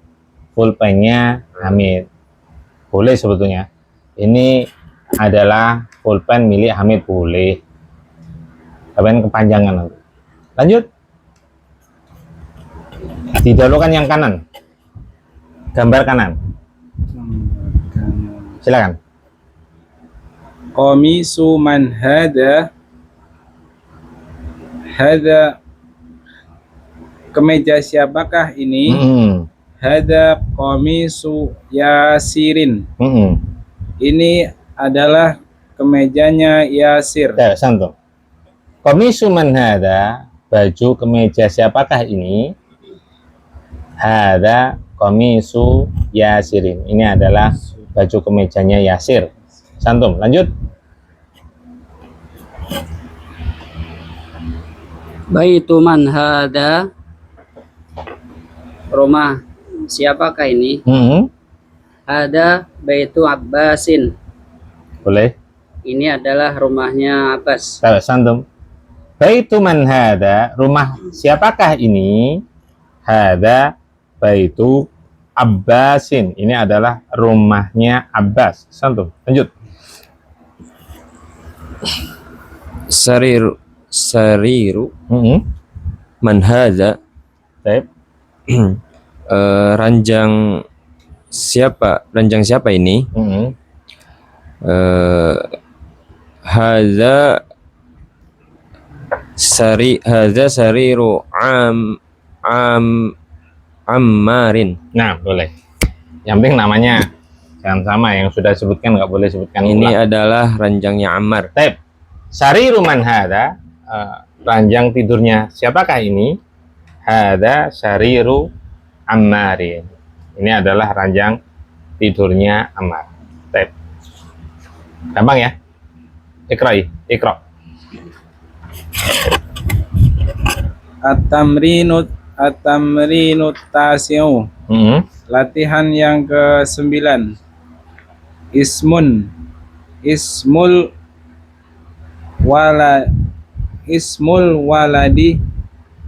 pulpennya Hamid. Boleh sebetulnya. Ini adalah pulpen milik Hamid, boleh. Tapi kepanjangan nanti. Lanjut. Didahulukan yang kanan. Gambar kanan. Silakan. Qamisu man hada kemeja siapakah ini? Hada qamisu Yasirin. Ini adalah kemejanya Yasir. Santum. Qamisu man hada, baju kemeja siapakah ini? Hada qamisu Yasirin. Ini adalah baju kemejanya Yasir. Santum, lanjut. Baitu man hada, rumah siapakah ini? Hada baitu Abbasin. Boleh. Ini adalah rumahnya Abbas. Santum. Baitu man hada, rumah siapakah ini? Hada baitu Abbasin. Ini adalah rumahnya Abbas. Santum, lanjut. Sariru man hadza. Baik. Ranjang siapa ini? Hadza sariru Ammarin. Nah, boleh. Yang penting namanya jangan sama, yang sudah disebutkan nggak boleh sebutkan Ini ulang. adalah ranjangnya Ammar. Baik. Sariru man hada, ranjang tidurnya siapakah ini? Hada sariru Ammarin. Ini adalah ranjang tidurnya Ammar. Baik. Gampang ya? Ikra. At-tamrinut tasi'u. Latihan yang ke-9. Ismul waladi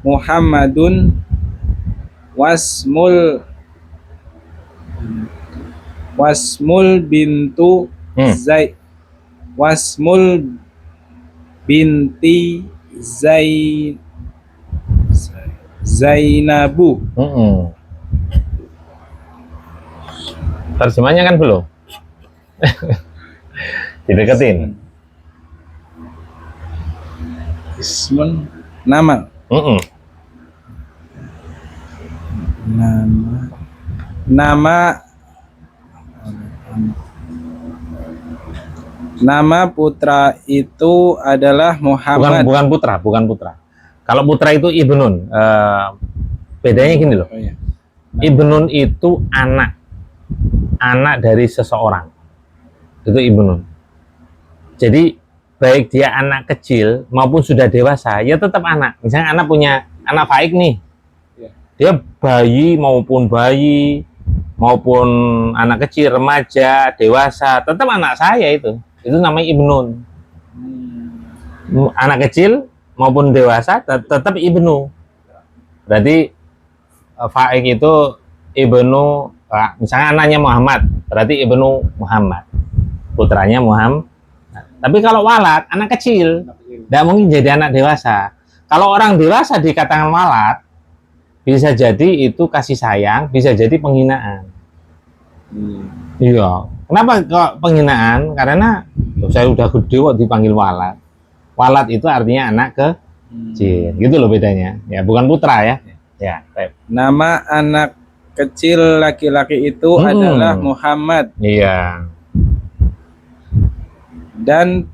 Muhammadun wasmul bintu wasmul binti Zainabu. Terjemahnya kan belum. Dideketin. Ismun nama. Nama putra itu adalah Muhammad. Bukan putra. Kalau putra itu ibnun. Bedanya gini loh. Oh, iya. Ibnun itu anak dari seseorang. Itu ibnun. Jadi baik dia anak kecil maupun sudah dewasa, ya tetap anak. Misalnya anak punya anak Faik nih. Dia bayi maupun anak kecil, remaja, dewasa, tetap anak saya itu. Itu namanya ibnun. Anak kecil maupun dewasa tetap ibnu. Berarti Faik itu ibnu, misalnya anaknya Muhammad, berarti ibnu Muhammad. Putranya Muhammad. Tapi kalau walad, anak kecil, tidak mungkin jadi anak dewasa. Kalau orang dewasa dikatakan walad, bisa jadi itu kasih sayang, bisa jadi penghinaan. Iya. Kenapa kok penghinaan? Karena saya udah gede kok dipanggil walad. Walad itu artinya anak kecil. Gitu loh bedanya. Ya, bukan putra ya. Ya, baik. Nama anak kecil laki-laki itu adalah Muhammad. Iya. Dan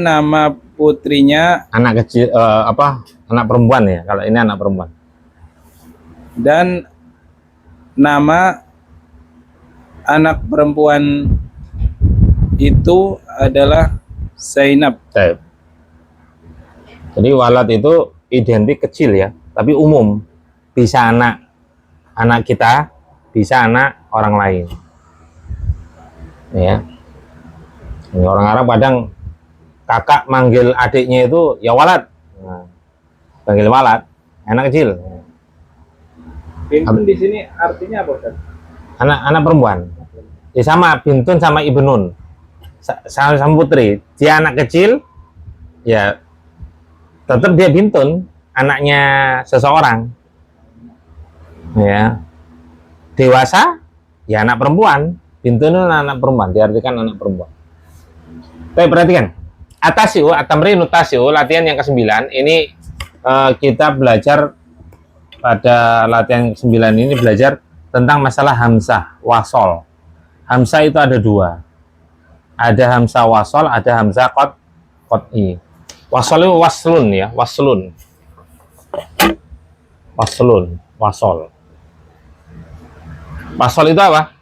nama putrinya anak kecil, anak perempuan ya, kalau ini anak perempuan. Dan nama anak perempuan itu adalah Zainab. Jadi walad itu identik kecil ya, tapi umum. Bisa anak kita, bisa anak orang lain. Ya. Ini orang Arab kadang kakak manggil adiknya itu ya walad. Nah, panggil walad, anak kecil. Bintun di sini artinya apa, Ustaz? Anak perempuan. Ya sama bintun sama ibnun. Sama putri. Dia anak kecil, ya tetap dia bintun, anaknya seseorang. Ya. Dewasa, ya anak perempuan. Bintun itu anak perempuan, diartikan anak perempuan. Tapi perhatikan, atamrinu tasiu, latihan yang ke-9, ini kita belajar pada latihan 9 ini belajar tentang masalah hamzah wasol. Hamzah itu ada dua. Ada hamzah wasol, ada hamzah qot'i. Wasol itu waslun ya, waslun. Waslun, wasol. Wasol itu apa?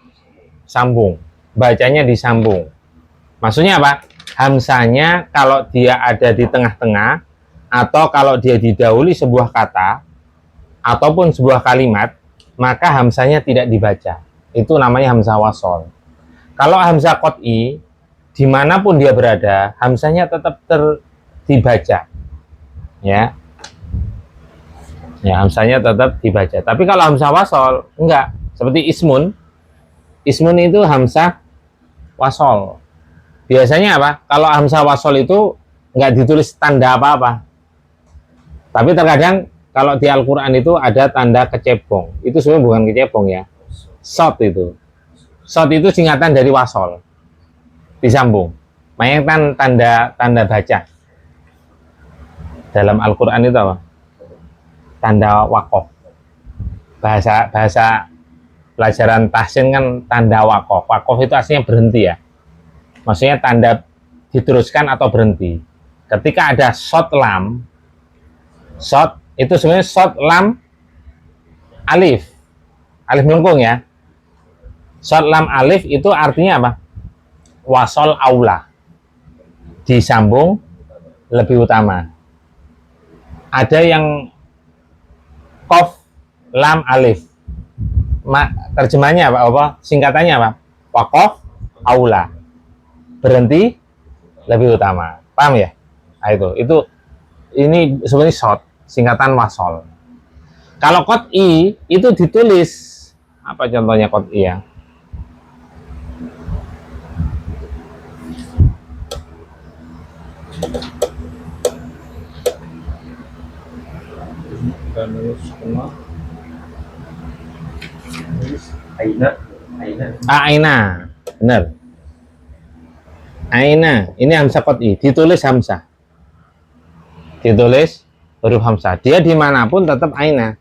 Sambung. Bacanya disambung. Maksudnya apa? Hamzahnya kalau dia ada di tengah-tengah atau kalau dia didahului sebuah kata ataupun sebuah kalimat, maka hamzahnya tidak dibaca. Itu namanya hamzah wasol. Kalau hamzah qot'i, dimanapun dia berada, hamzahnya tetap dibaca. Ya, hamzahnya tetap dibaca. Tapi kalau hamzah wasol, enggak. Seperti ismun. Ismun itu hamzah wasol. Biasanya apa? Kalau hamzah wasol itu enggak ditulis tanda apa-apa. Tapi terkadang kalau di Al-Quran itu ada tanda kecebong. Itu sebenarnya bukan kecebong ya. Shot itu. Shot itu singkatan dari wasol. Disambung. Makanya kan tanda baca. Dalam Al-Quran itu apa? Tanda wakof. Bahasa pelajaran tahsin kan tanda wakof. Wakof itu aslinya berhenti ya. Maksudnya tanda diteruskan atau berhenti. Ketika ada shot lam, shot itu sebenarnya shot lam alif. Alif melengkung ya. Shot lam alif itu artinya apa? Wasol aula. Disambung lebih utama. Ada yang kof lam alif. Terjemahnya apa? Singkatannya apa? Wakof aula. Berhenti lebih utama. Paham ya? Nah, itu ini sebenarnya short, singkatan wasol. Kalau qot'i itu ditulis apa contohnya qot'i ya? Aina, benar. Aina, ini hamzah qot'i, ditulis hamzah. Ditulis huruf hamzah. Dia dimanapun tetap aina.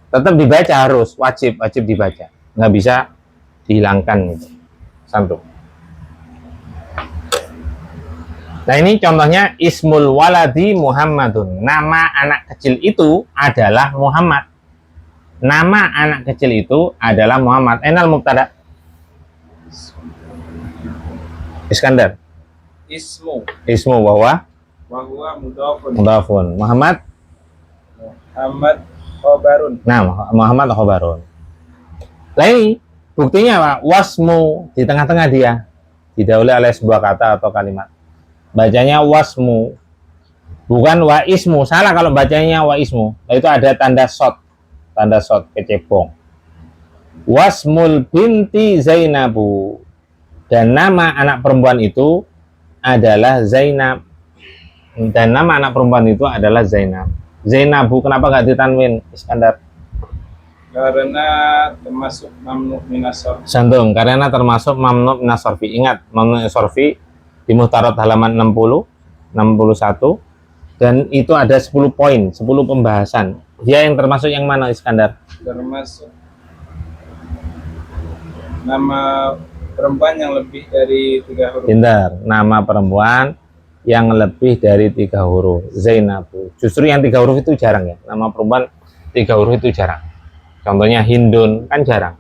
Tetap dibaca harus, wajib dibaca. Nggak bisa dihilangkan gitu. Santum. Nah ini contohnya ismul waladi Muhammadun. Nama anak kecil itu adalah Muhammad. Nama anak kecil itu adalah Muhammad. Enal mubtada. Iskandar. Ismu bahwa mudhafun. Muhammad khobarun. Nah, Muhammad khobarun. Lah ini buktinya apa? Wasmu di tengah-tengah dia. Didahului oleh sebuah kata atau kalimat. Bacanya wasmu. Bukan wa ismu. Salah kalau bacanya wa ismu. Nah, itu ada tanda shot. Tanda shot kecebong. Wasmul binti Zainabu. Dan nama anak perempuan itu adalah Zainab. Dan nama anak perempuan itu adalah Zainab. Zainabu kenapa nggak ditanwin, Iskandar? Karena termasuk mamnu minas sarf. Santum, karena termasuk mamnu minas sarfi. Ingat, mamnu minas sarfi di Muhtarat halaman 60, 61 dan itu ada 10 poin, 10 pembahasan. Dia yang termasuk yang mana, Iskandar? Termasuk nama perempuan yang lebih dari 3 huruf. Pintar, nama perempuan yang lebih dari 3 huruf. Zainabu. Justru yang 3 huruf itu jarang ya. Nama perempuan 3 huruf itu jarang. Contohnya Hindun kan jarang.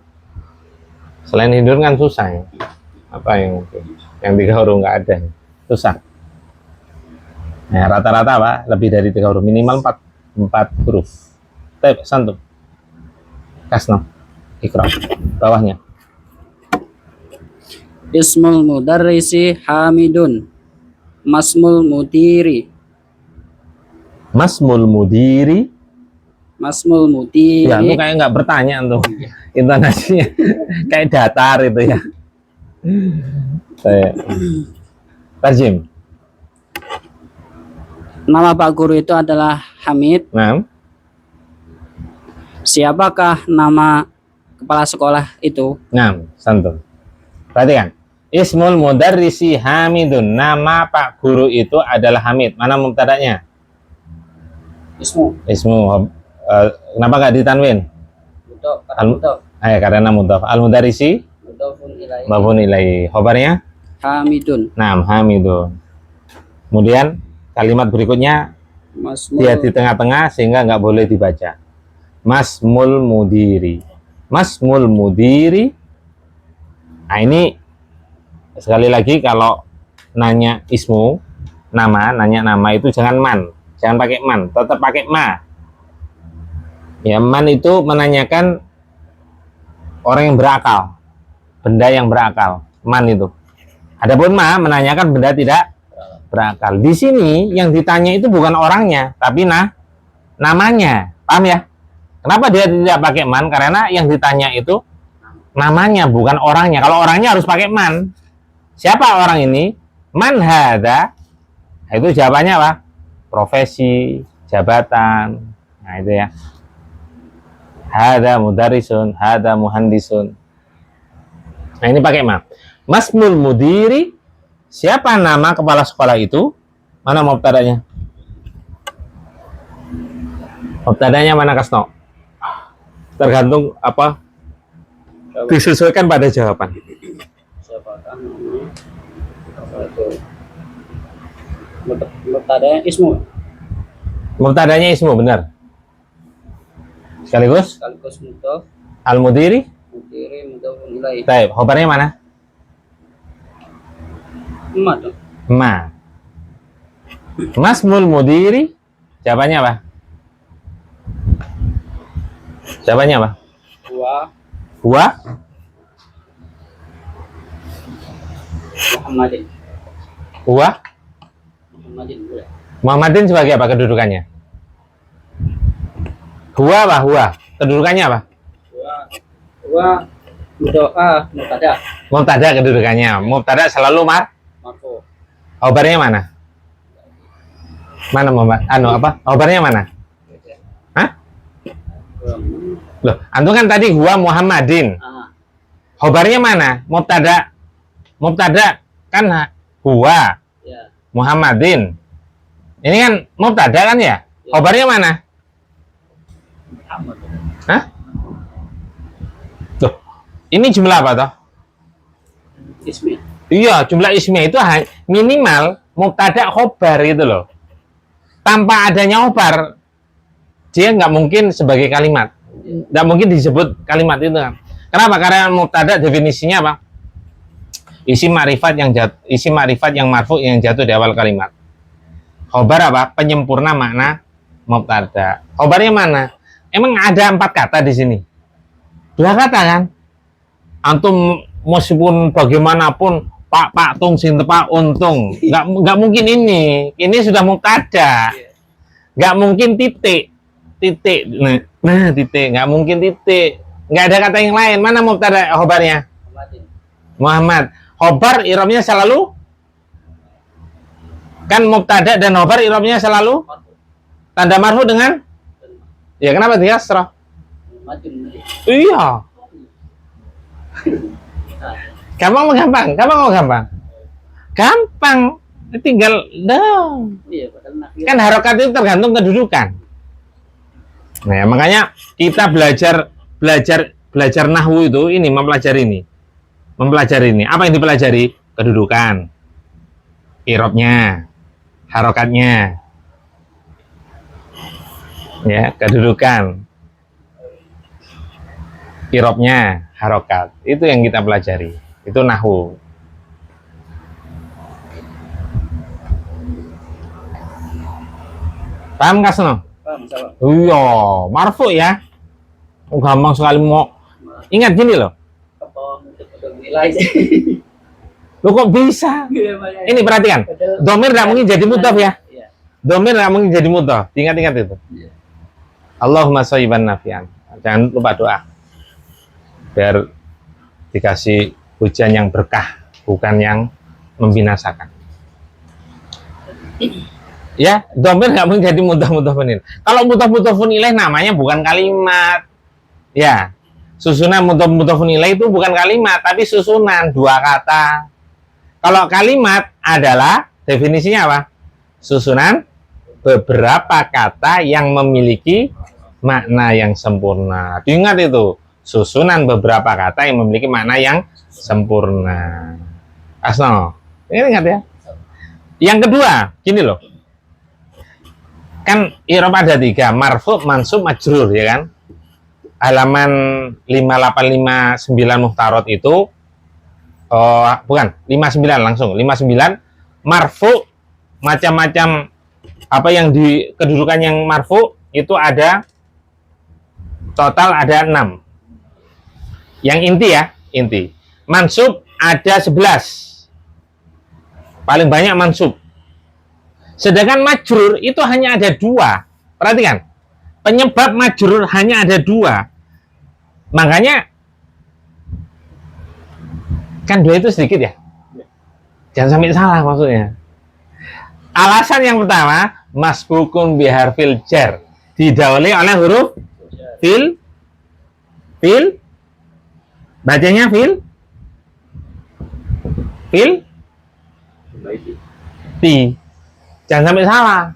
Selain Hindun kan susah ya. Apa yang 3 huruf nggak ada, susah. Nah, rata-rata apa? Lebih dari 3 huruf, minimal 4 huruf. Tep, santum. Kasno. Ikra. Bawahnya. Ismul mudarrisi Hamidun. Masmul mudiri. Masmul mudiri. Masmul mudiri. Ya, lu kayak nggak bertanya tuh. Intonasinya kayak datar itu ya. Saya Tarjim. Nama Pak Guru itu adalah Hamid. Nah, Siapakah nama kepala sekolah itu? nah, santum. Perhatikan. Ismul mudarrisi Hamidun. Nama Pak Guru itu adalah Hamid. Mana mubtadanya? Ismu. Kenapa nggak ditanwin? Mudhof. Karena mudhof. Karena mudhaf. Al-mudarisi Mudhofun ilaihi. maf'ulun ilaihi. Khobarnya Hamidun. Naam, hamidun. Kemudian kalimat berikutnya Masmul. dia di tengah-tengah sehingga nggak boleh dibaca. Masmul mudiri. Masmul mudiri. Nah ini sekali lagi kalau nanya ismu, nanya nama itu jangan man, jangan pakai man, tetap pakai ma. Ya, man itu menanyakan orang yang berakal, benda yang berakal, man itu. Adapun ma menanyakan benda tidak berakal. Di sini yang ditanya itu bukan orangnya, tapi namanya. Paham ya? Kenapa dia tidak pakai man? Karena yang ditanya itu namanya, bukan orangnya. Kalau orangnya harus pakai man. Siapa orang ini? Man hada. Nah, itu jawabannya apa? Profesi, jabatan. Nah, itu ya. Hada mudarisun, hada muhandisun. Nah, ini pakai ma. Masmul mudiri, siapa nama kepala sekolah itu? Mana mubtadanya? Mubtadanya mana, Kasno? Tergantung apa? Disesuaikan pada jawaban. Siapa kan? Mubtadanya ismu. Mubtadanya ismu, benar. Sekaligus Sekaligus mudhof. al-mudiri. Mudiri mudhofun ilaihi. Baik, khobarnya mana? Ma dong. Ma. Masmul mudiri, jawabannya apa? Jawabannya apa? Huwa Muhammadin. Huwa Muhammadin boleh. Muhammadin sebagai apa kedudukannya? Huwa apa? Huwa kedudukannya apa? Wa mudhof mubtada. Mubtada kedudukannya. Mubtada selalu Marfu. Khobarnya mana? Mana Muhammad? Apa? Khobarnya mana? Hah? Loh, antum kan tadi huwa Muhammadin. Khobarnya mana? Mubtada. Mubtada kan huwa Ya. Muhammadin. Ini kan mubtada kan ya? Khobarnya mana? Hah? Loh, ini jumlah apa toh? Ismi. Iya, jumlah ismiyah itu minimal mubtada khobar gitu loh. Tanpa adanya khobar, dia nggak mungkin sebagai kalimat. Nggak mungkin disebut kalimat itu kan. Kenapa? Karena mubtada definisinya apa? Isim ma'rifat yang marfu yang jatuh di awal kalimat. Khobar apa? Penyempurna makna mubtada. Khobarnya mana? Emang ada 4 kata di sini. 2 kata kan? Antum meskipun bagaimanapun Pak tung sing tepak untung, nggak mungkin ini sudah mubtada, nggak mungkin titik, nah titik, nggak mungkin titik, nggak ada kata yang lain. Mana mubtada khobarnya? Muhammad. Khobar irobnya selalu kan mubtada dan khobar irobnya selalu tanda marfu dengan ya kenapa dia kasrah? Iya. Gampang. Tinggal dong. Iya, Kan harokat itu tergantung kedudukan. Nah, ya, makanya kita belajar nahwu itu ini mempelajari ini. Apa yang dipelajari? Kedudukan, irobnya, harokatnya, ya kedudukan, irobnya, harokat. Itu yang kita pelajari. Itu nahwu. Paham Kasno? Paham, salah. Iya, marfu ya. Gampang sekali mau. Ingat gini loh. Lo kok bisa? Ini perhatikan. Domir nggak mungkin jadi mudhaf ya. Domir nggak mungkin jadi mudhaf. Ingat itu. Allahumma shayyiban nafi'an. Jangan lupa doa. Biar dikasih hujan yang berkah, bukan yang membinasakan. Ya, domir nggak mungkin jadi mudhaf-mudhafun ilaih. Kalau mudhaf-mudhafun ilaih namanya bukan kalimat. Ya, susunan mudhaf-mudhafun ilaih itu bukan kalimat, tapi susunan 2 kata. Kalau kalimat adalah definisinya apa? Susunan beberapa kata yang memiliki makna yang sempurna. Diingat itu, susunan beberapa kata yang memiliki makna yang sempurna. Asno, ini ingat ya. Yang kedua, gini loh. Kan i'rab ada 3, marfu, mansub, majrur, ya kan? Halaman 5859 Muhtarot itu bukan 59 langsung 59 marfu, macam-macam apa yang di kedudukan yang marfu itu ada total ada 6. Yang inti ya, inti. Mansub ada 11. Paling banyak mansub. Sedangkan majrur itu hanya ada 2. Perhatikan. Penyebab majrur hanya ada 2. Makanya kan 2 itu sedikit ya. Jangan sampai salah maksudnya. Alasan yang pertama, masbukun biharfil jar, didahului oleh huruf fil, bacanya fil, ti. Jangan sampai salah.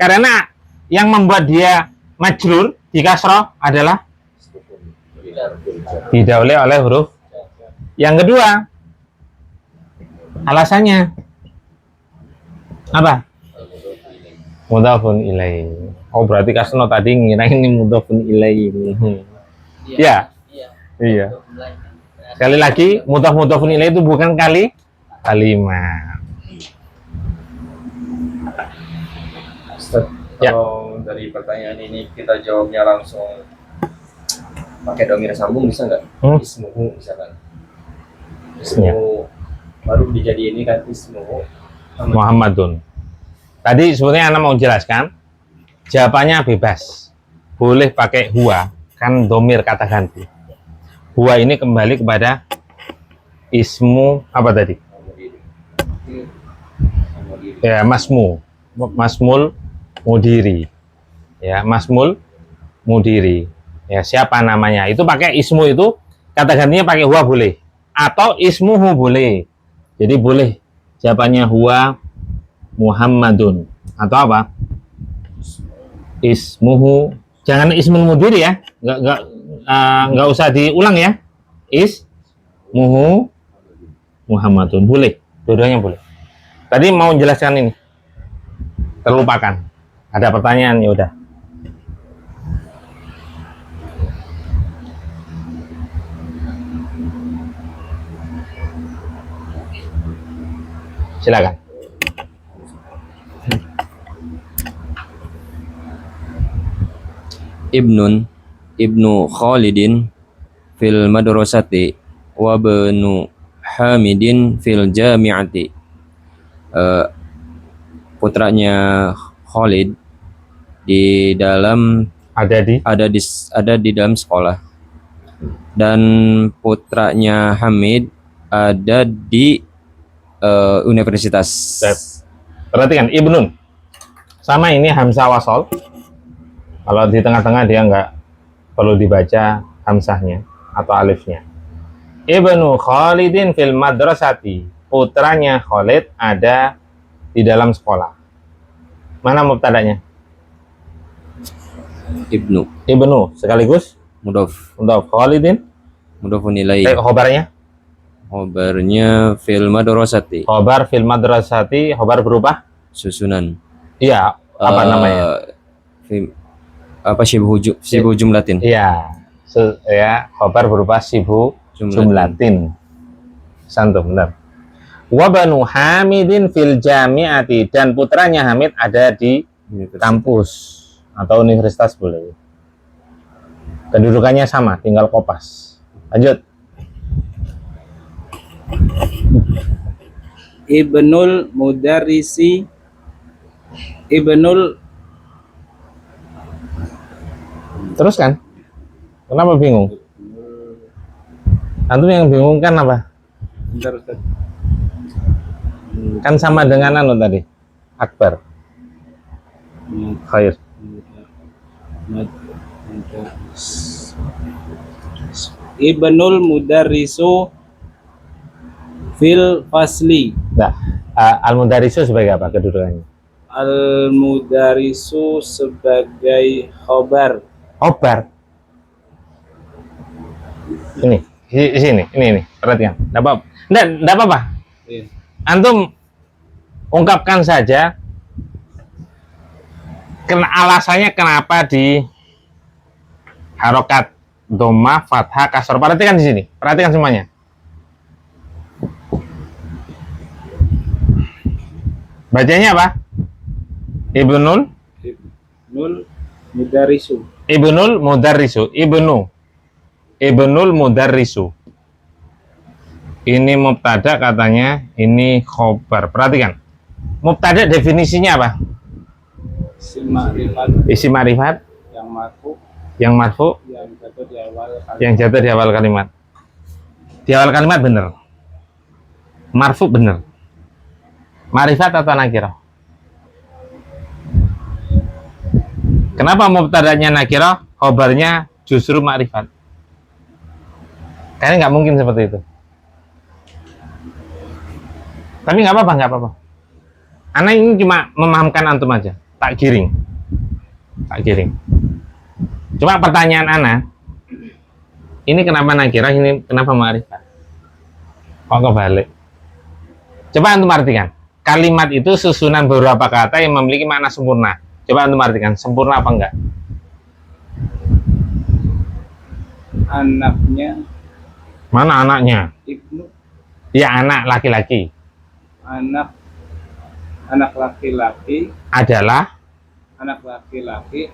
Karena yang membuat dia majrur di kasroh adalah didahului oleh huruf. Yang kedua, alasannya apa? Mudhafun ilaih. Oh, berarti Kasno tadi ngira ini mudhafun ilaih. Ya. Iya. Sekali lagi, mudhafun ilaih itu bukan kalimat. Ustaz, Ya. kalau dari pertanyaan ini kita jawabnya langsung pakai domir sambung bisa nggak? Ismuhu misalkan. Ismuhu baru dijadiin ini kan ismuhu Muhammadun. Tadi sebenarnya Anda mau jelaskan, jawabannya bebas. Boleh pakai huwa, kan domir kata ganti. Huwa ini kembali kepada ismu apa tadi? Ya, masmul mudiri. Ya, masmul mudiri. Ya, siapa namanya? Itu pakai ismu itu kata gantinya pakai huwa boleh atau ismuhu boleh. Jadi boleh jawabannya huwa Muhammadun atau apa? Ismuhu, jangan ismul mudiri ya, nggak usah diulang ya. Ismuhu Muhammadun boleh, dua-duanya boleh. Tadi mau jelaskan ini, terlupakan. Ada pertanyaan ya udah. Silakan. Ibnu Khalidin fil madrasati wa banu Hamidin fil jami'ati. Putranya Khalid di dalam ada di dalam sekolah, dan putranya Hamid ada di universitas. Perhatikan ibnun sama ini hamzah wasol. Kalau di tengah-tengah dia nggak perlu dibaca hamzahnya atau alifnya. Ibnu Khalidin fil madrasati, putranya Khalid ada di dalam sekolah. Mana mubtadanya? Ibnu sekaligus Mudhaf Khalidin mudhafun ilaih. Khobarnya fil madrasati. Khobar fil madrasati, khobar berupa Susunan. iya, apa namanya? Apa sibhu jumlatin. Iya. Ya, khobar berupa sibhu jumlatin. Santum, benar. Wa banu Hamidin fil jami'ati, dan putranya Hamid ada di kampus atau universitas boleh. Kedudukannya sama, tinggal kopas. Lanjut. Ibnul Mudarrisi, Teruskan. Kenapa bingung? Antum yang bingung kan apa? Bentar, Ustaz. Kan sama dengan anu tadi. Akbar. Khair. Ibnul Mudarrisu fil fasli. Nah, al-mudarisu sebagai apa kedudukannya? Al-mudarisu sebagai khobar. Khobar. Ini, di sini, ini, perhatikan. Enggak apa-apa. Iya. Antum ungkapkan saja alasannya kenapa di harokat doma, fathah, kasroh. Perhatikan di sini, perhatikan semuanya. Bacanya apa? Ibnul Mudarisu. Ibnul Mudarrisu. Ibnul Mudarrisu. Ini mubtada katanya, ini khobar. Perhatikan. Mubtada definisinya apa? Isim ma'rifat Isim ma'rifat yang marfu yang marfu yang jatuh di awal kalimat. yang jatuh di awal kalimat. Di awal kalimat bener. Marfu bener. Ma'rifat atau nakirah? Kenapa mubtadanya nakirah, khobarnya justru ma'rifat? Kayaknya nggak mungkin seperti itu. Tapi nggak apa-apa. Anak ini cuma memahamkan antum aja. Tak giring. Cuma pertanyaan anak, ini kenapa nakirah, ini kenapa ma'rifat? Kok kebalik? Coba antum artikan. Kalimat itu susunan beberapa kata yang memiliki makna sempurna. Coba antum artikan, sempurna apa enggak? Anaknya Mana anaknya? ibnu, Ya, anak laki-laki. anak laki-laki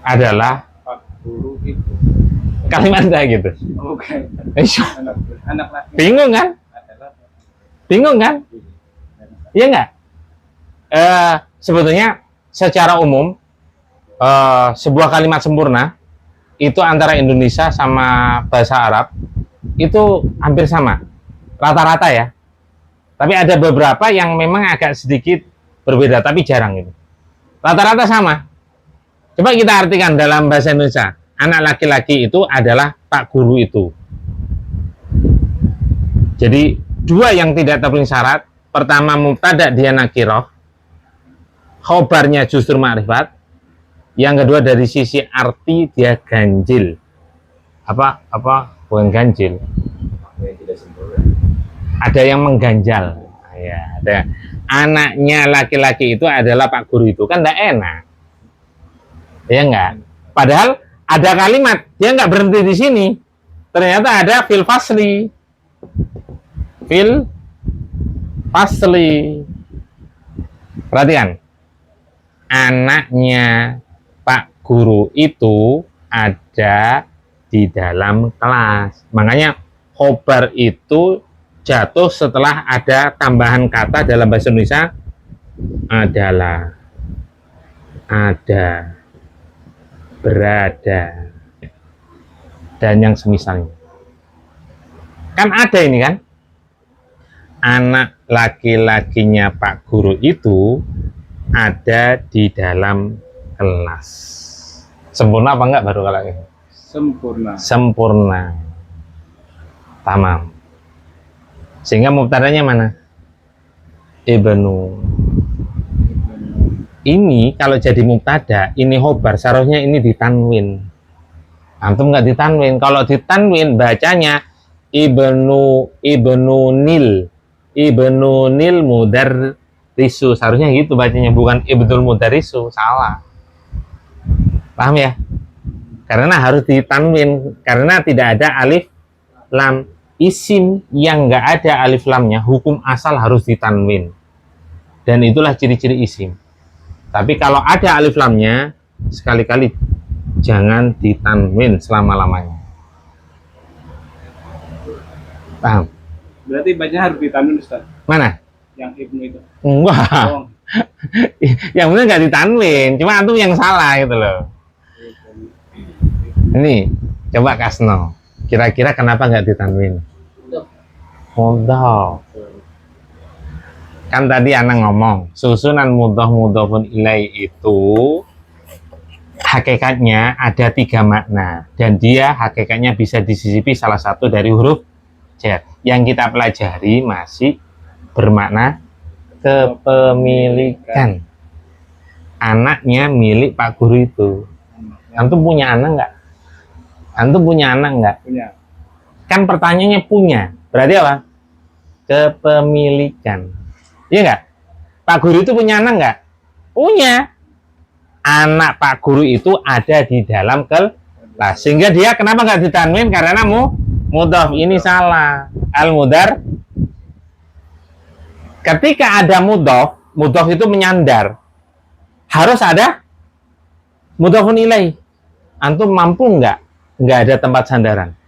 Adalah Pak Guru itu. kalimat enggak gitu. Oke. Iya. Anak laki Bingung kan? adalah Bingung kan? Iya enggak? Sebetulnya secara umum sebuah kalimat sempurna itu antara Indonesia sama bahasa Arab itu hampir sama, rata-rata ya. Tapi ada beberapa yang memang agak sedikit berbeda, tapi jarang itu. Rata-rata sama. Coba kita artikan dalam bahasa Indonesia, anak laki-laki itu adalah Pak Guru itu. Jadi dua yang tidak terpenuhi syarat. Pertama mubtada dia nakirah, khobarnya justru ma'rifat. Yang kedua dari sisi arti dia ganjil. Apa bukan ganjil. Ada yang mengganjal. Ya, ada. Anaknya laki-laki itu adalah Pak Guru itu, kan enggak enak. Ya enggak? Padahal ada kalimat, dia enggak berhenti di sini. Ternyata ada fil fasli. Perhatikan. Anaknya Pak Guru itu ada di dalam kelas. Makanya khobar itu jatuh setelah ada tambahan kata dalam bahasa Indonesia adalah, ada, berada, dan yang semisalnya. Kan ada ini kan, anak laki-lakinya Pak Guru itu ada di dalam kelas. Sempurna apa enggak baru kalau ini? Sempurna. Tamam. Sehingga mubtadanya mana? Ibnu. Ini kalau jadi mubtada, ini khobar, seharusnya ini ditanwin. Antum nggak ditanwin. Kalau ditanwin bacanya ibnu nil mudarrisu. Seharusnya gitu bacanya, bukan ibnul mudarrisu. Salah. Paham ya? Karena harus ditanwin, karena tidak ada alif lam. Isim yang nggak ada alif lamnya, hukum asal harus ditanwin. Dan itulah ciri-ciri isim. Tapi kalau ada alif lamnya, sekali-kali jangan ditanwin selama-lamanya. Paham? Berarti bacanya harus ditanwin, Ustaz. Mana? Yang ibnu itu. Enggak. Oh. Yang benar nggak ditanwin, cuma antum yang salah gitu loh. Ini, coba Kasno. Kira-kira kenapa nggak ditanwin? Mudah. Kan tadi anak ngomong, susunan mudhafun ilai itu hakikatnya ada 3 makna. Dan dia hakikatnya bisa disisipi salah satu dari huruf jar. Yang kita pelajari masih bermakna kepemilikan. anaknya milik Pak Guru itu. Antum punya anak nggak? Antum punya anak nggak? Punya. Kan pertanyaannya punya. Berarti apa? Kepemilikan. Iya nggak? Pak Guru itu punya anak nggak? Punya. Anak Pak Guru itu ada di dalam kelas. Sehingga dia kenapa nggak ditanwin? Karena mudhaf. Ini salah. Al-mudhar. Ketika ada mudhaf, mudhaf itu menyandar. Harus ada mudhafun ilaih. Antum mampu nggak ada tempat sandaran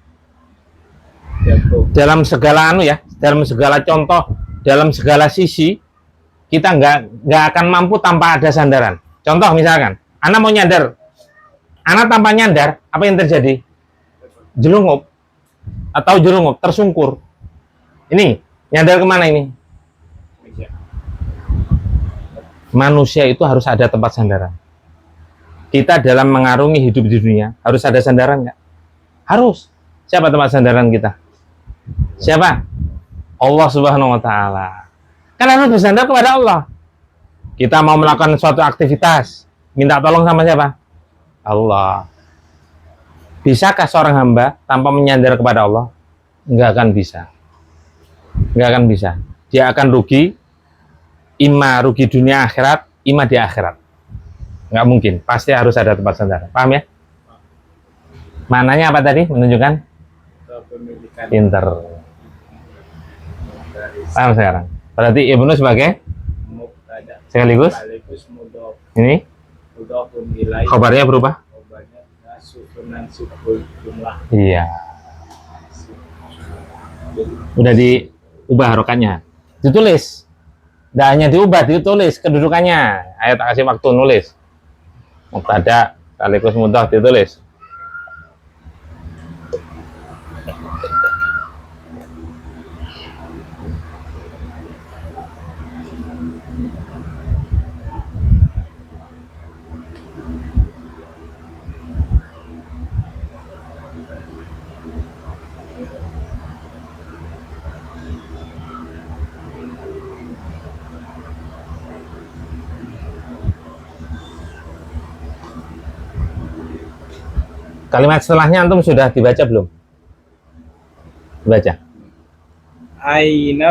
dalam segala dalam segala contoh, dalam segala sisi kita nggak akan mampu tanpa ada sandaran. Contoh misalkan anak mau nyandar, anak tanpa nyandar apa yang terjadi? Jelungup atau jelungup tersungkur. Ini nyandar kemana ini? Manusia itu harus ada tempat sandaran. Kita dalam mengarungi hidup di dunia harus ada sandaran nggak? Harus. Siapa tempat sandaran kita? Siapa? Allah Subhanahu wa Ta'ala. Kan harus bersandar kepada Allah. Kita mau melakukan suatu aktivitas, minta tolong sama siapa? Allah. Bisakah seorang hamba tanpa menyandar kepada Allah? Nggak akan bisa. Nggak akan bisa. Dia akan rugi, imma rugi dunia akhirat, imma di akhirat. Nggak mungkin, pasti harus ada tempat sandaran. Paham ya? Mananya apa tadi? Menunjukkan Kepemilikan. pinter. Paham sekarang? Berarti Ibnu sebagai Mubtada. sekaligus Mudhaf. ini Mudhafun ilaih. khabarnya berubah. Khabarnya susunan sukul jumlah. Iya. Udah diubah harokatnya. Ditulis. Tidak hanya diubah, ditulis kedudukannya. Ayo tak kasih waktu nulis. Mubtada sekaligus mudhaf ditulis. Kalimat setelahnya antum sudah dibaca belum? Baca. Aina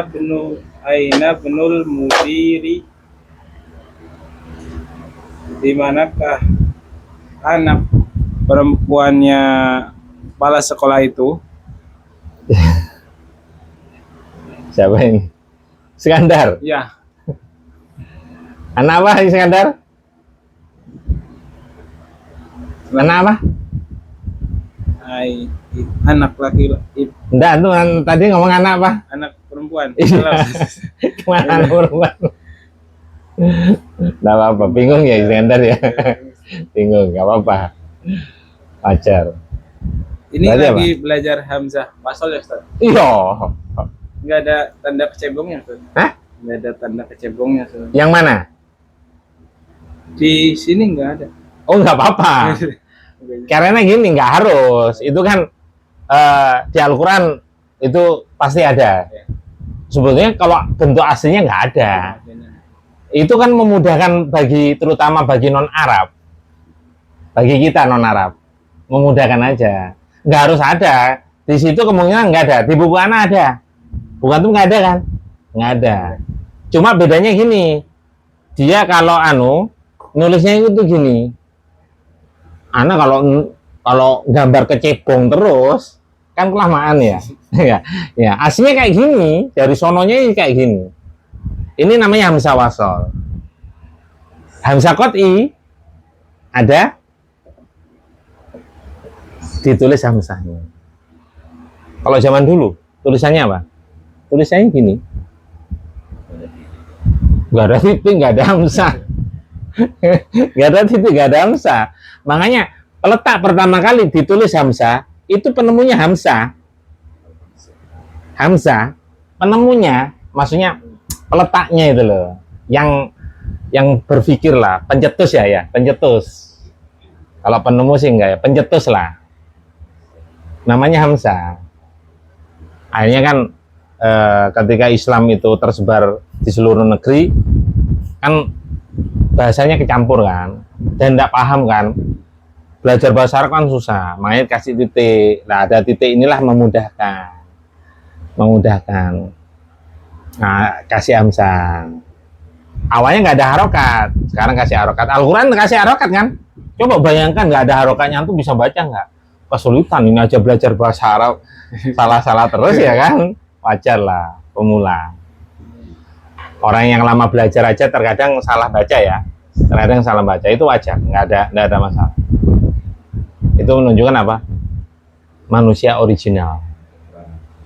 benul mudiri, di manakah anak perempuannya kepala sekolah itu? Siapa ini? Iskandar. Ya, Anak apa Iskandar? Anak apa? anak laki-laki, Enggak, antum tadi ngomong anak apa? anak perempuan. Iya. Kemana anak perempuan? Nggak apa-apa, bingung ya Iskandar ya. Bingung, nggak apa-apa. Wajar. Ini Berarti lagi belajar Hamzah Wasol ya Ustaz? Iya. Nggak ada tanda kecebongnya Ustaz? Hah? Nggak ada tanda kecebongnya Ustaz. Yang mana? Di sini nggak ada. Oh, nggak apa-apa. Karena gini, nggak harus. Itu kan di Al-Quran itu pasti ada. Sebetulnya kalau bentuk aslinya nggak ada. Itu kan memudahkan terutama bagi non-Arab. Bagi kita non-Arab. Memudahkan aja. Nggak harus ada. Di situ kemungkinan nggak ada. Di buku anak ada. Bukan tuh nggak ada kan? Nggak ada. Cuma bedanya gini. Dia kalau nulisnya itu gini. Anak kalau gambar kecebong terus kan kelamaan ya. Ya, aslinya kayak gini, dari sononya ini kayak gini. Ini namanya hamzah wasol. Hamzah qat'i ada ditulis hamzahnya. Kalau zaman dulu tulisannya apa? Tulisannya gini. Enggak ada titik, enggak ada hamzah. Enggak ada titik, enggak ada hamzah. Makanya peletak pertama kali ditulis hamzah itu penemunya hamzah. Hamzah penemunya, maksudnya peletaknya itu loh. Yang berpikir lah, pencetus ya, pencetus. Kalau penemu sih enggak ya, pencetus lah. Namanya hamzah. Akhirnya kan ketika Islam itu tersebar di seluruh negeri, kan bahasanya kecampur kan, dan tidak paham kan. Belajar bahasa Arab kan susah, makanya kasih titik. Nah, ada titik inilah memudahkan. Nah, kasih hamzah. Awalnya nggak ada harokat, sekarang kasih harokat. Al-Quran kasih harokat kan? Coba bayangkan nggak ada harokatnya, tuh bisa baca nggak? Kesulitan ini aja belajar bahasa Arab, salah-salah terus ya kan? Wajar lah, pemula. Orang yang lama belajar aja terkadang salah baca ya, terkadang salah baca, itu wajar, nggak ada masalah. Itu menunjukkan apa? Manusia original.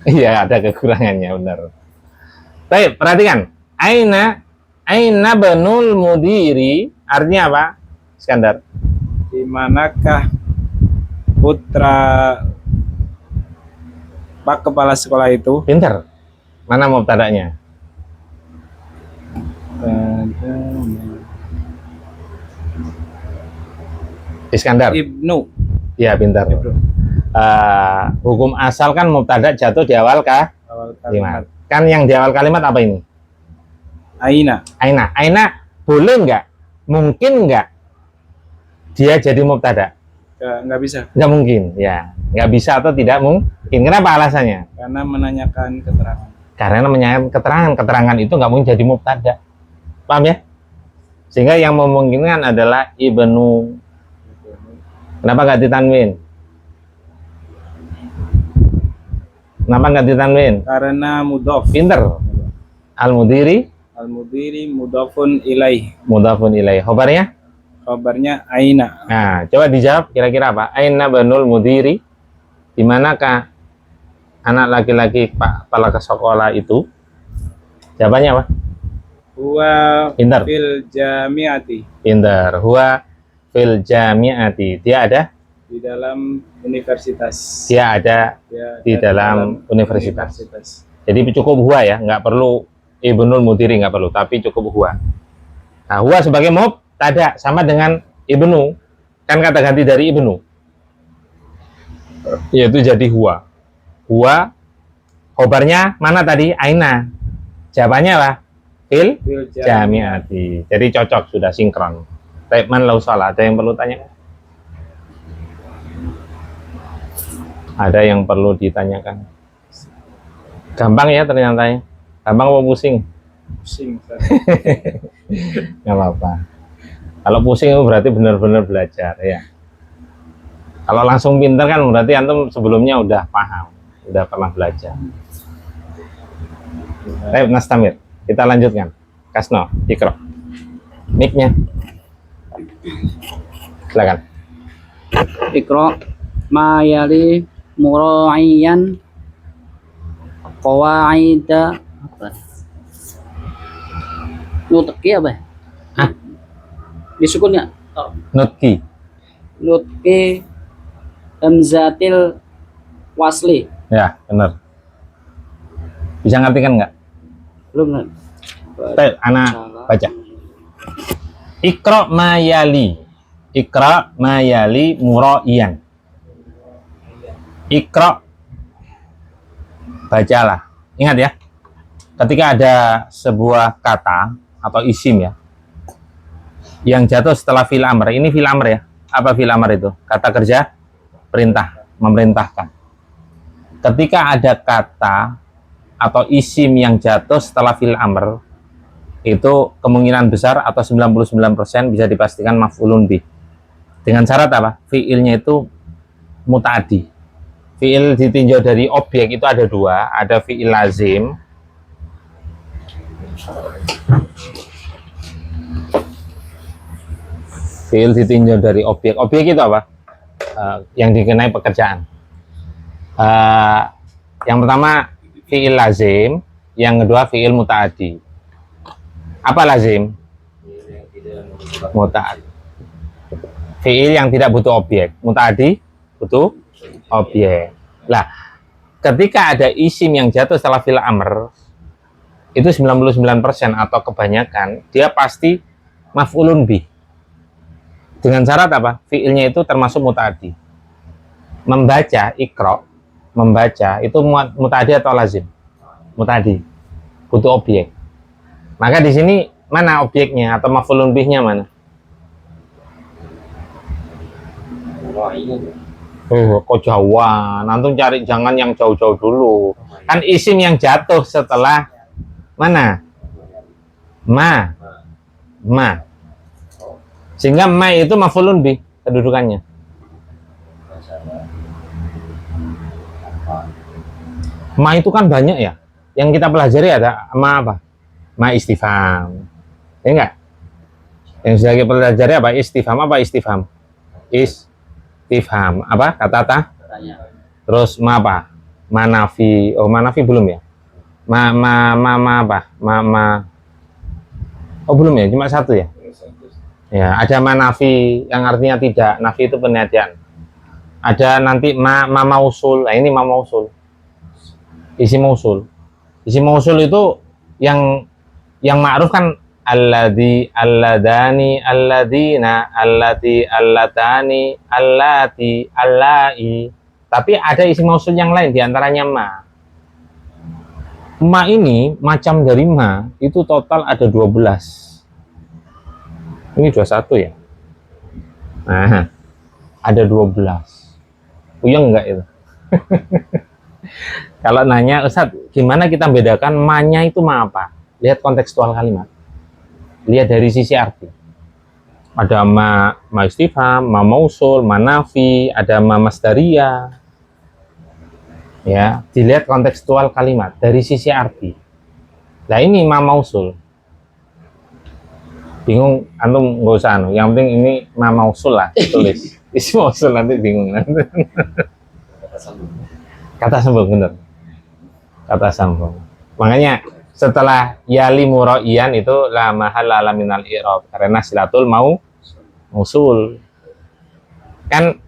Iya, ada kekurangannya, benar. Baik, perhatikan. Aina banul mudiri, artinya apa, Iskandar? Di manakah putra Pak Kepala Sekolah itu? Pinter. Mana mubtada'nya? Iskandar. Ibnu. Iya, pintar. Hukum asal kan mubtada jatuh di awal Awal kalimat. kalimat. Kan yang di awal kalimat apa ini? Aina. Aina boleh nggak? Mungkin nggak dia jadi mubtada? Nggak bisa. Nggak mungkin, ya. Nggak bisa atau tidak mungkin. Kenapa alasannya? Karena menanyakan keterangan. Karena menanyakan keterangan itu nggak mungkin jadi mubtada. Paham ya? Sehingga yang memungkinkan adalah ibnu. Kenapa nggak ditanwin? Kenapa nggak ditanwin? Karena mudhof. Pinter. Al-mudiri Al-mudiri mudhofun ilaih. mudhafun ilaih. Khobarnya? Kabarnya aina. Nah, coba dijawab kira-kira apa? Aina banul mudiri? Di manakah anak laki-laki Pak Kepala Sekolah itu? Jawabannya apa? Huwa Pintar. fil jamiati. Pinter. Huwa fil jami'ati. Dia ada? Di dalam universitas. Dia ada Dia di ada dalam universitas. universitas. Jadi cukup huwa ya, nggak perlu ibnul mudiri, nggak perlu, tapi cukup huwa. Nah, huwa sebagai mubtada sama dengan ibnu, kan kata ganti dari ibnu, yaitu jadi huwa. Huwa, khobarnya mana tadi? Aina. Jawabannya apa? Fil Fil jami'ati. Jadi cocok, sudah sinkron. Taibman lau salah. Ada yang perlu tanya? Ada yang perlu ditanyakan? Gampang ya ternyata ya. Gampang apa pusing? Pusing. Nggak apa-apa. Kalau pusing itu berarti benar-benar belajar ya. Kalau langsung pinter kan berarti antum sebelumnya udah paham, udah pernah belajar. Baik, Nastamir, kita lanjutkan. Kasno, Ikro. Mic-nya. Silakan. Ikro ma yali mura'iyan qawaida apa? Nutki apa? Hah? Disukun nggak? Oh. Nutki. Nutki hamzatil wasli. Ya, benar. Bisa ngartikan nggak? Belum kan? Baik, anak baca. Ikra mayali. Ikra mayali mura'iyan. Ikra, bacalah. Ingat ya, ketika ada sebuah kata atau isim ya yang jatuh setelah fil amr, ini fil amr ya. Apa fil amr itu? Kata kerja perintah, memerintahkan. Ketika ada kata atau isim yang jatuh setelah fil amr, itu kemungkinan besar atau 99% bisa dipastikan maf'ulun bih. Dengan syarat apa? Fiilnya itu muta'addi. Fiil ditinjau dari objek itu ada dua, ada fiil lazim, fiil ditinjau dari objek. Objek itu apa? Yang dikenai pekerjaan. Yang pertama fiil lazim, yang kedua fiil muta'addi. Apa lazim? Muta'addi. Fiil yang tidak butuh objek. Muta'addi butuh objek. Lah, ketika ada isim yang jatuh setelah fi'il amr, itu 99% atau kebanyakan dia pasti maf'ulun bih. Dengan syarat apa? Fi'ilnya itu termasuk muta'addi. Membaca, ikra, membaca itu muta'addi atau lazim? Muta'addi. Butuh objek. Maka di sini mana objeknya atau maf'ulun bihnya mana? Wah ini Kok jauhan? Antum cari jangan yang jauh-jauh dulu. Kan isim yang jatuh setelah mana? Ma. Sehingga ma itu maf'ulun bih kedudukannya. Ma itu kan banyak ya. Yang kita pelajari ada ma apa? Ma istifham. Ya enggak? Yang sudah kita pelajari apa? Istifham apa istifham? Istifham. Apa? Kata-kata? Terus ma apa? Manafi. Oh, manafi belum ya? Ma apa? Oh, belum ya? Cuma satu ya? Ya, ada manafi yang artinya tidak. Nafi itu penetian. Ada nanti ma mausul. Nah, ini ma mausul. Isi mausul. Isi mausul itu yang ma'ruf kan alladzi, alladani, alladina, allati, allatani, allati, allai. Tapi ada isi mausul yang lain diantaranya ma. Ma ini macam dari ma itu total ada 12. Ini 21 ya. Nah, ada 12. Puyeng enggak itu? Kalau nanya, Ustadz, gimana kita bedakan ma-nya itu ma apa? Lihat kontekstual kalimat. Lihat dari sisi arti. Ada ma istifham, ma mausul, ma nafi, ada ma masdariyah. Ya, dilihat kontekstual kalimat dari sisi arti. Nah, ini ma mausul. Bingung, antum nggak usah anu. Yang penting ini ma mausul lah, tulis. Isi mausul nanti bingung nanti. Kata sambung, bener. Kata sambung. Makanya setelah yali muraiyan itu la mahalla minal i'rab karena silatul mausul. Kan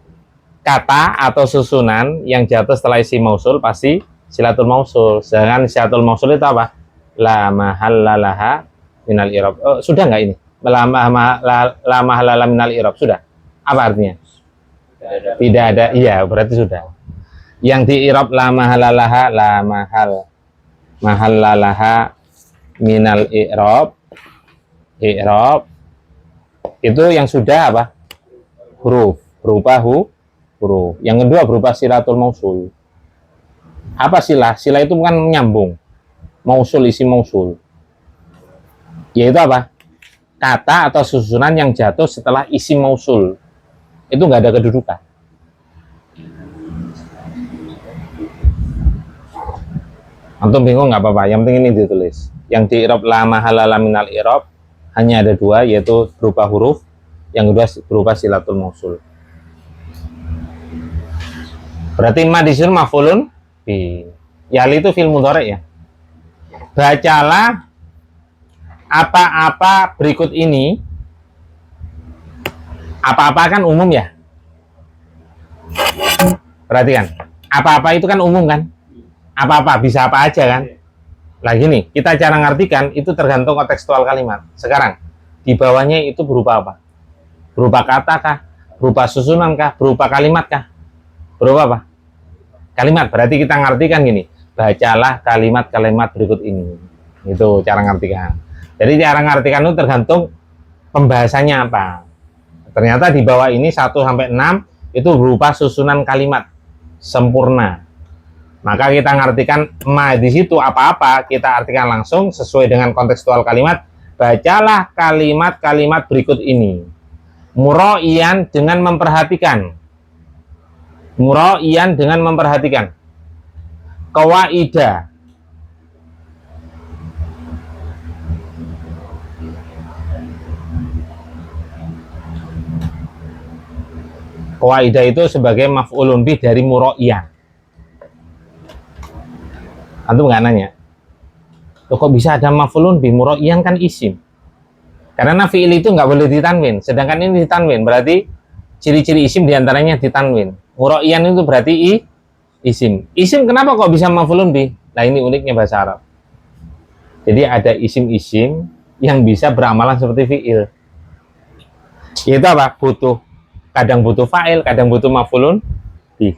kata atau susunan yang jatuh setelah isi mausul pasti silatul mausul. Sedangkan silatul mausul itu apa? La mahalla laha minal i'rab. Oh, sudah nggak ini? La mahalla minal i'rab sudah. Apa artinya? Tidak ada. Iya, berarti sudah. Yang di i'rab la mahallalaha la mahallalaha minal i'rab itu yang sudah apa? Huruf berupa huruf. Yang kedua berupa silatul mausul. Apa sila? Sila itu kan menyambung. Mausul isi mausul. Yaitu apa? Kata atau susunan yang jatuh setelah isi mausul. Itu nggak ada kedudukan. Antum bingung nggak apa-apa, yang penting ini ditulis. Yang di i'rab la mahalla minal i'rab hanya ada dua, yaitu berupa huruf, yang kedua berupa silatul mausul. Berarti ma di sini maf'ulun bi. Yali itu fi'il mudhari' ya. Bacalah apa-apa berikut ini. Apa-apa kan umum ya. Perhatikan, apa-apa itu kan umum kan. Apa-apa bisa apa aja kan. Nah gini, kita cara ngartikan itu tergantung kontekstual kalimat. Sekarang di bawahnya itu berupa apa? Berupa kata kah? Berupa susunan kah? Berupa kalimat kah? Berupa apa? Kalimat. Berarti kita ngartikan gini, bacalah kalimat-kalimat berikut ini. Itu cara ngartikan. Jadi cara ngartikan itu tergantung pembahasannya apa. Ternyata di bawah ini 1 sampai 6 itu berupa susunan kalimat sempurna. Maka kita ngartikan ma di situ apa-apa, kita artikan langsung sesuai dengan kontekstual kalimat. Bacalah kalimat-kalimat berikut ini. Muraiyan dengan memperhatikan. Muraiyan dengan memperhatikan. Qawaida. Qawaida itu sebagai maf'ulun bih dari muraiyan. Antum nggak nanya, kok bisa ada maf'ulun bi muraiyan kan isim? Karena fi'il itu nggak boleh ditanwin, sedangkan ini ditanwin, berarti ciri-ciri isim diantaranya ditanwin. Muraiyan itu berarti isim. Isim kenapa kok bisa maf'ulun bi? Nah ini uniknya bahasa Arab. Jadi ada isim-isim yang bisa beramalan seperti fi'il. Itu apa? Kadang butuh fa'il, kadang butuh maf'ulun bi.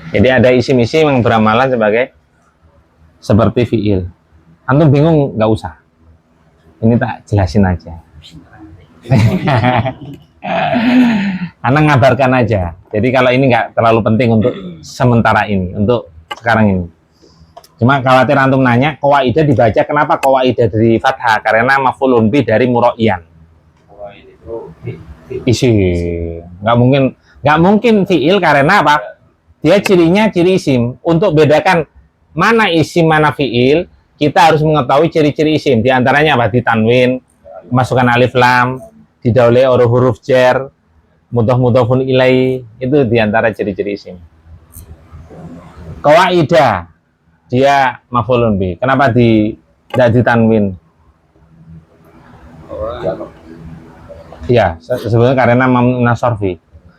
Jadi ada isim-isim yang beramalan sebagai seperti fi'il. Antum bingung nggak usah. Ini tak jelasin aja. Karena ngabarkan aja. Jadi kalau ini nggak terlalu penting untuk sementara ini, untuk sekarang ini. Cuma khawatir antum nanya, qawaidah dibaca kenapa qawaidah dari fathah? Karena maf'ulun bi dari muraiyan. Isi. Nggak mungkin fiil karena apa? Dia cirinya ciri isim. Untuk bedakan mana isim mana fiil, kita harus mengetahui ciri-ciri isim. Di antaranya apa? Ditanwin, masukkan alif lam, didahului oleh huruf jar, mudhaf-mudhafun ilai, itu diantara ciri-ciri isim. Qawaidah dia maf'ulun bi. Kenapa tidak ditanwin? Ya, sebenarnya karena mamnu nasarfi.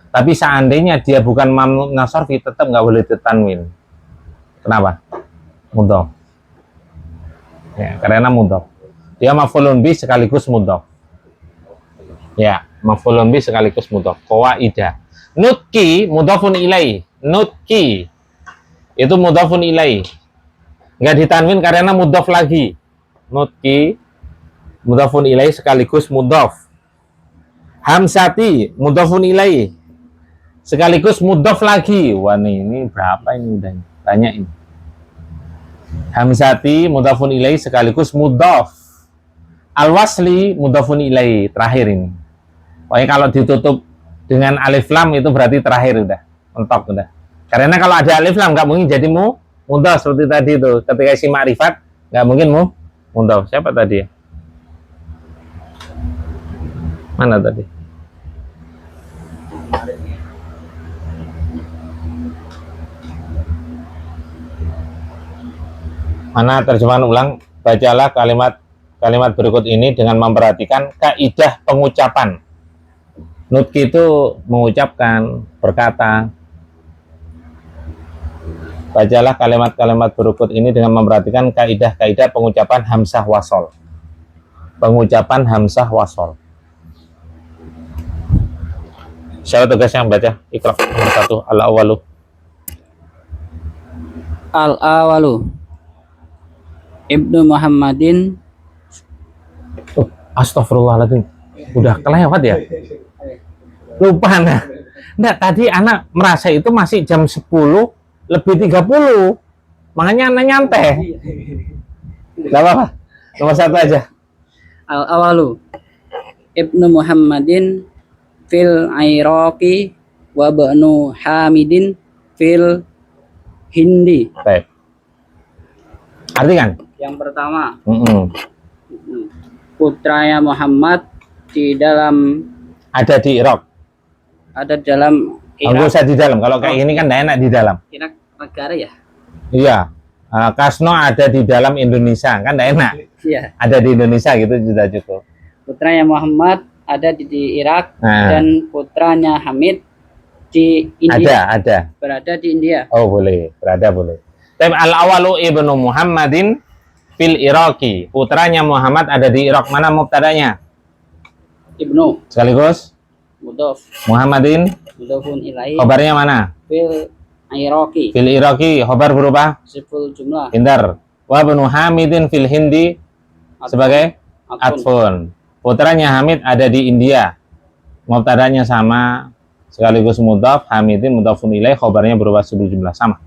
Tapi seandainya dia bukan mamnu nasarfi, tetap nggak boleh ditanwin. Kenapa? Mudhaf. Ya, karena mudhaf. Dia maf'ulun bi sekaligus mudhaf. Ya, maf'ulun bi sekaligus mudhaf. Qawaidah. Nutki mudhafun ilai. Nutki itu mudhafun ilai. Nggak ditanwin karena mudhaf lagi. Nutki mudhafun ilai sekaligus mudhaf. Hamsati mudhafun ilai sekaligus mudhaf lagi. Wah ini berapa ini udah banyak ini. Hamsati mudhafun ilai sekaligus mudhaf. Al-wasli mudhafun ilai terakhir ini. Pokoknya kalau ditutup dengan alif lam itu berarti terakhir udah mentok udah. Karena kalau ada alif lam nggak mungkin jadi mudhaf seperti tadi itu. Ketika isim ma'rifat nggak mungkin mudhaf. Siapa tadi ya? Mana tadi? Mana terjemahan ulang? Bacalah kalimat berikut ini dengan memperhatikan kaidah pengucapan. Nutki itu mengucapkan, berkata. Bacalah kalimat-kalimat berikut ini dengan memperhatikan kaidah-kaidah pengucapan hamzah wasol. Pengucapan hamzah wasol. Siapa tugas yang baca? Iqra nomor 1 al-awalu. Al-awalu Ibnu Muhammadin. Astagfirullahaladzim. Udah kelewat ya? Lupa nah. Nggak, tadi anak merasa itu masih jam 10 lebih 30. Makanya anak nyantai. Nggak apa-apa. Nomor 1 aja. Al-awalu Ibnu Muhammadin fil Iraqi wa ba'nu Hamidin fil Hindi. Baik. Artikan? Yang pertama, Mm-mm. putranya Muhammad di dalam Ada di Irak. ada dalam Nggak usah di dalam. Kalau kayak ini kan nggak enak di dalam. Irak negara ya? Iya. Kasno ada di dalam Indonesia kan nggak enak. Iya. Ada di Indonesia gitu sudah cukup. Putranya Muhammad ada di Irak Nah. dan putranya Hamid di India. Ada. Berada di India. Oh boleh, berada boleh. Tapi al-awalu ibnu Muhammadin fil Iraqi. Putranya Muhammad ada di Irak. Mana mubtadanya? Ibnu Sekaligus mudhaf Muhammadin. mudhafun ilaihi Khobarnya mana? fil Iraqi Fil Iraqi. Khobar berupa siful jumlah Indar. Wa ibnu Hamidin fil Hindi sebagai atfun. Putranya Hamid ada di India. Mubtadanya sama sekaligus mudhaf. Hamidin mudhafun ilaih. Khobarnya berupa siful jumlah sama.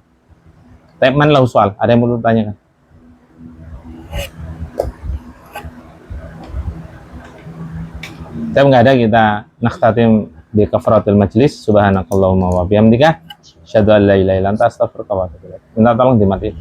Tapi mana lahu soal? Ada yang perlu tanyakan? Tapi nggak ada, kita nakhtatim bi kafaratul majlis. Subhanakallahumma wa bihamdika asyhadu an la ilaha illa anta astaghfiruka wa atubu ilaik. Minta tolong dimatiin.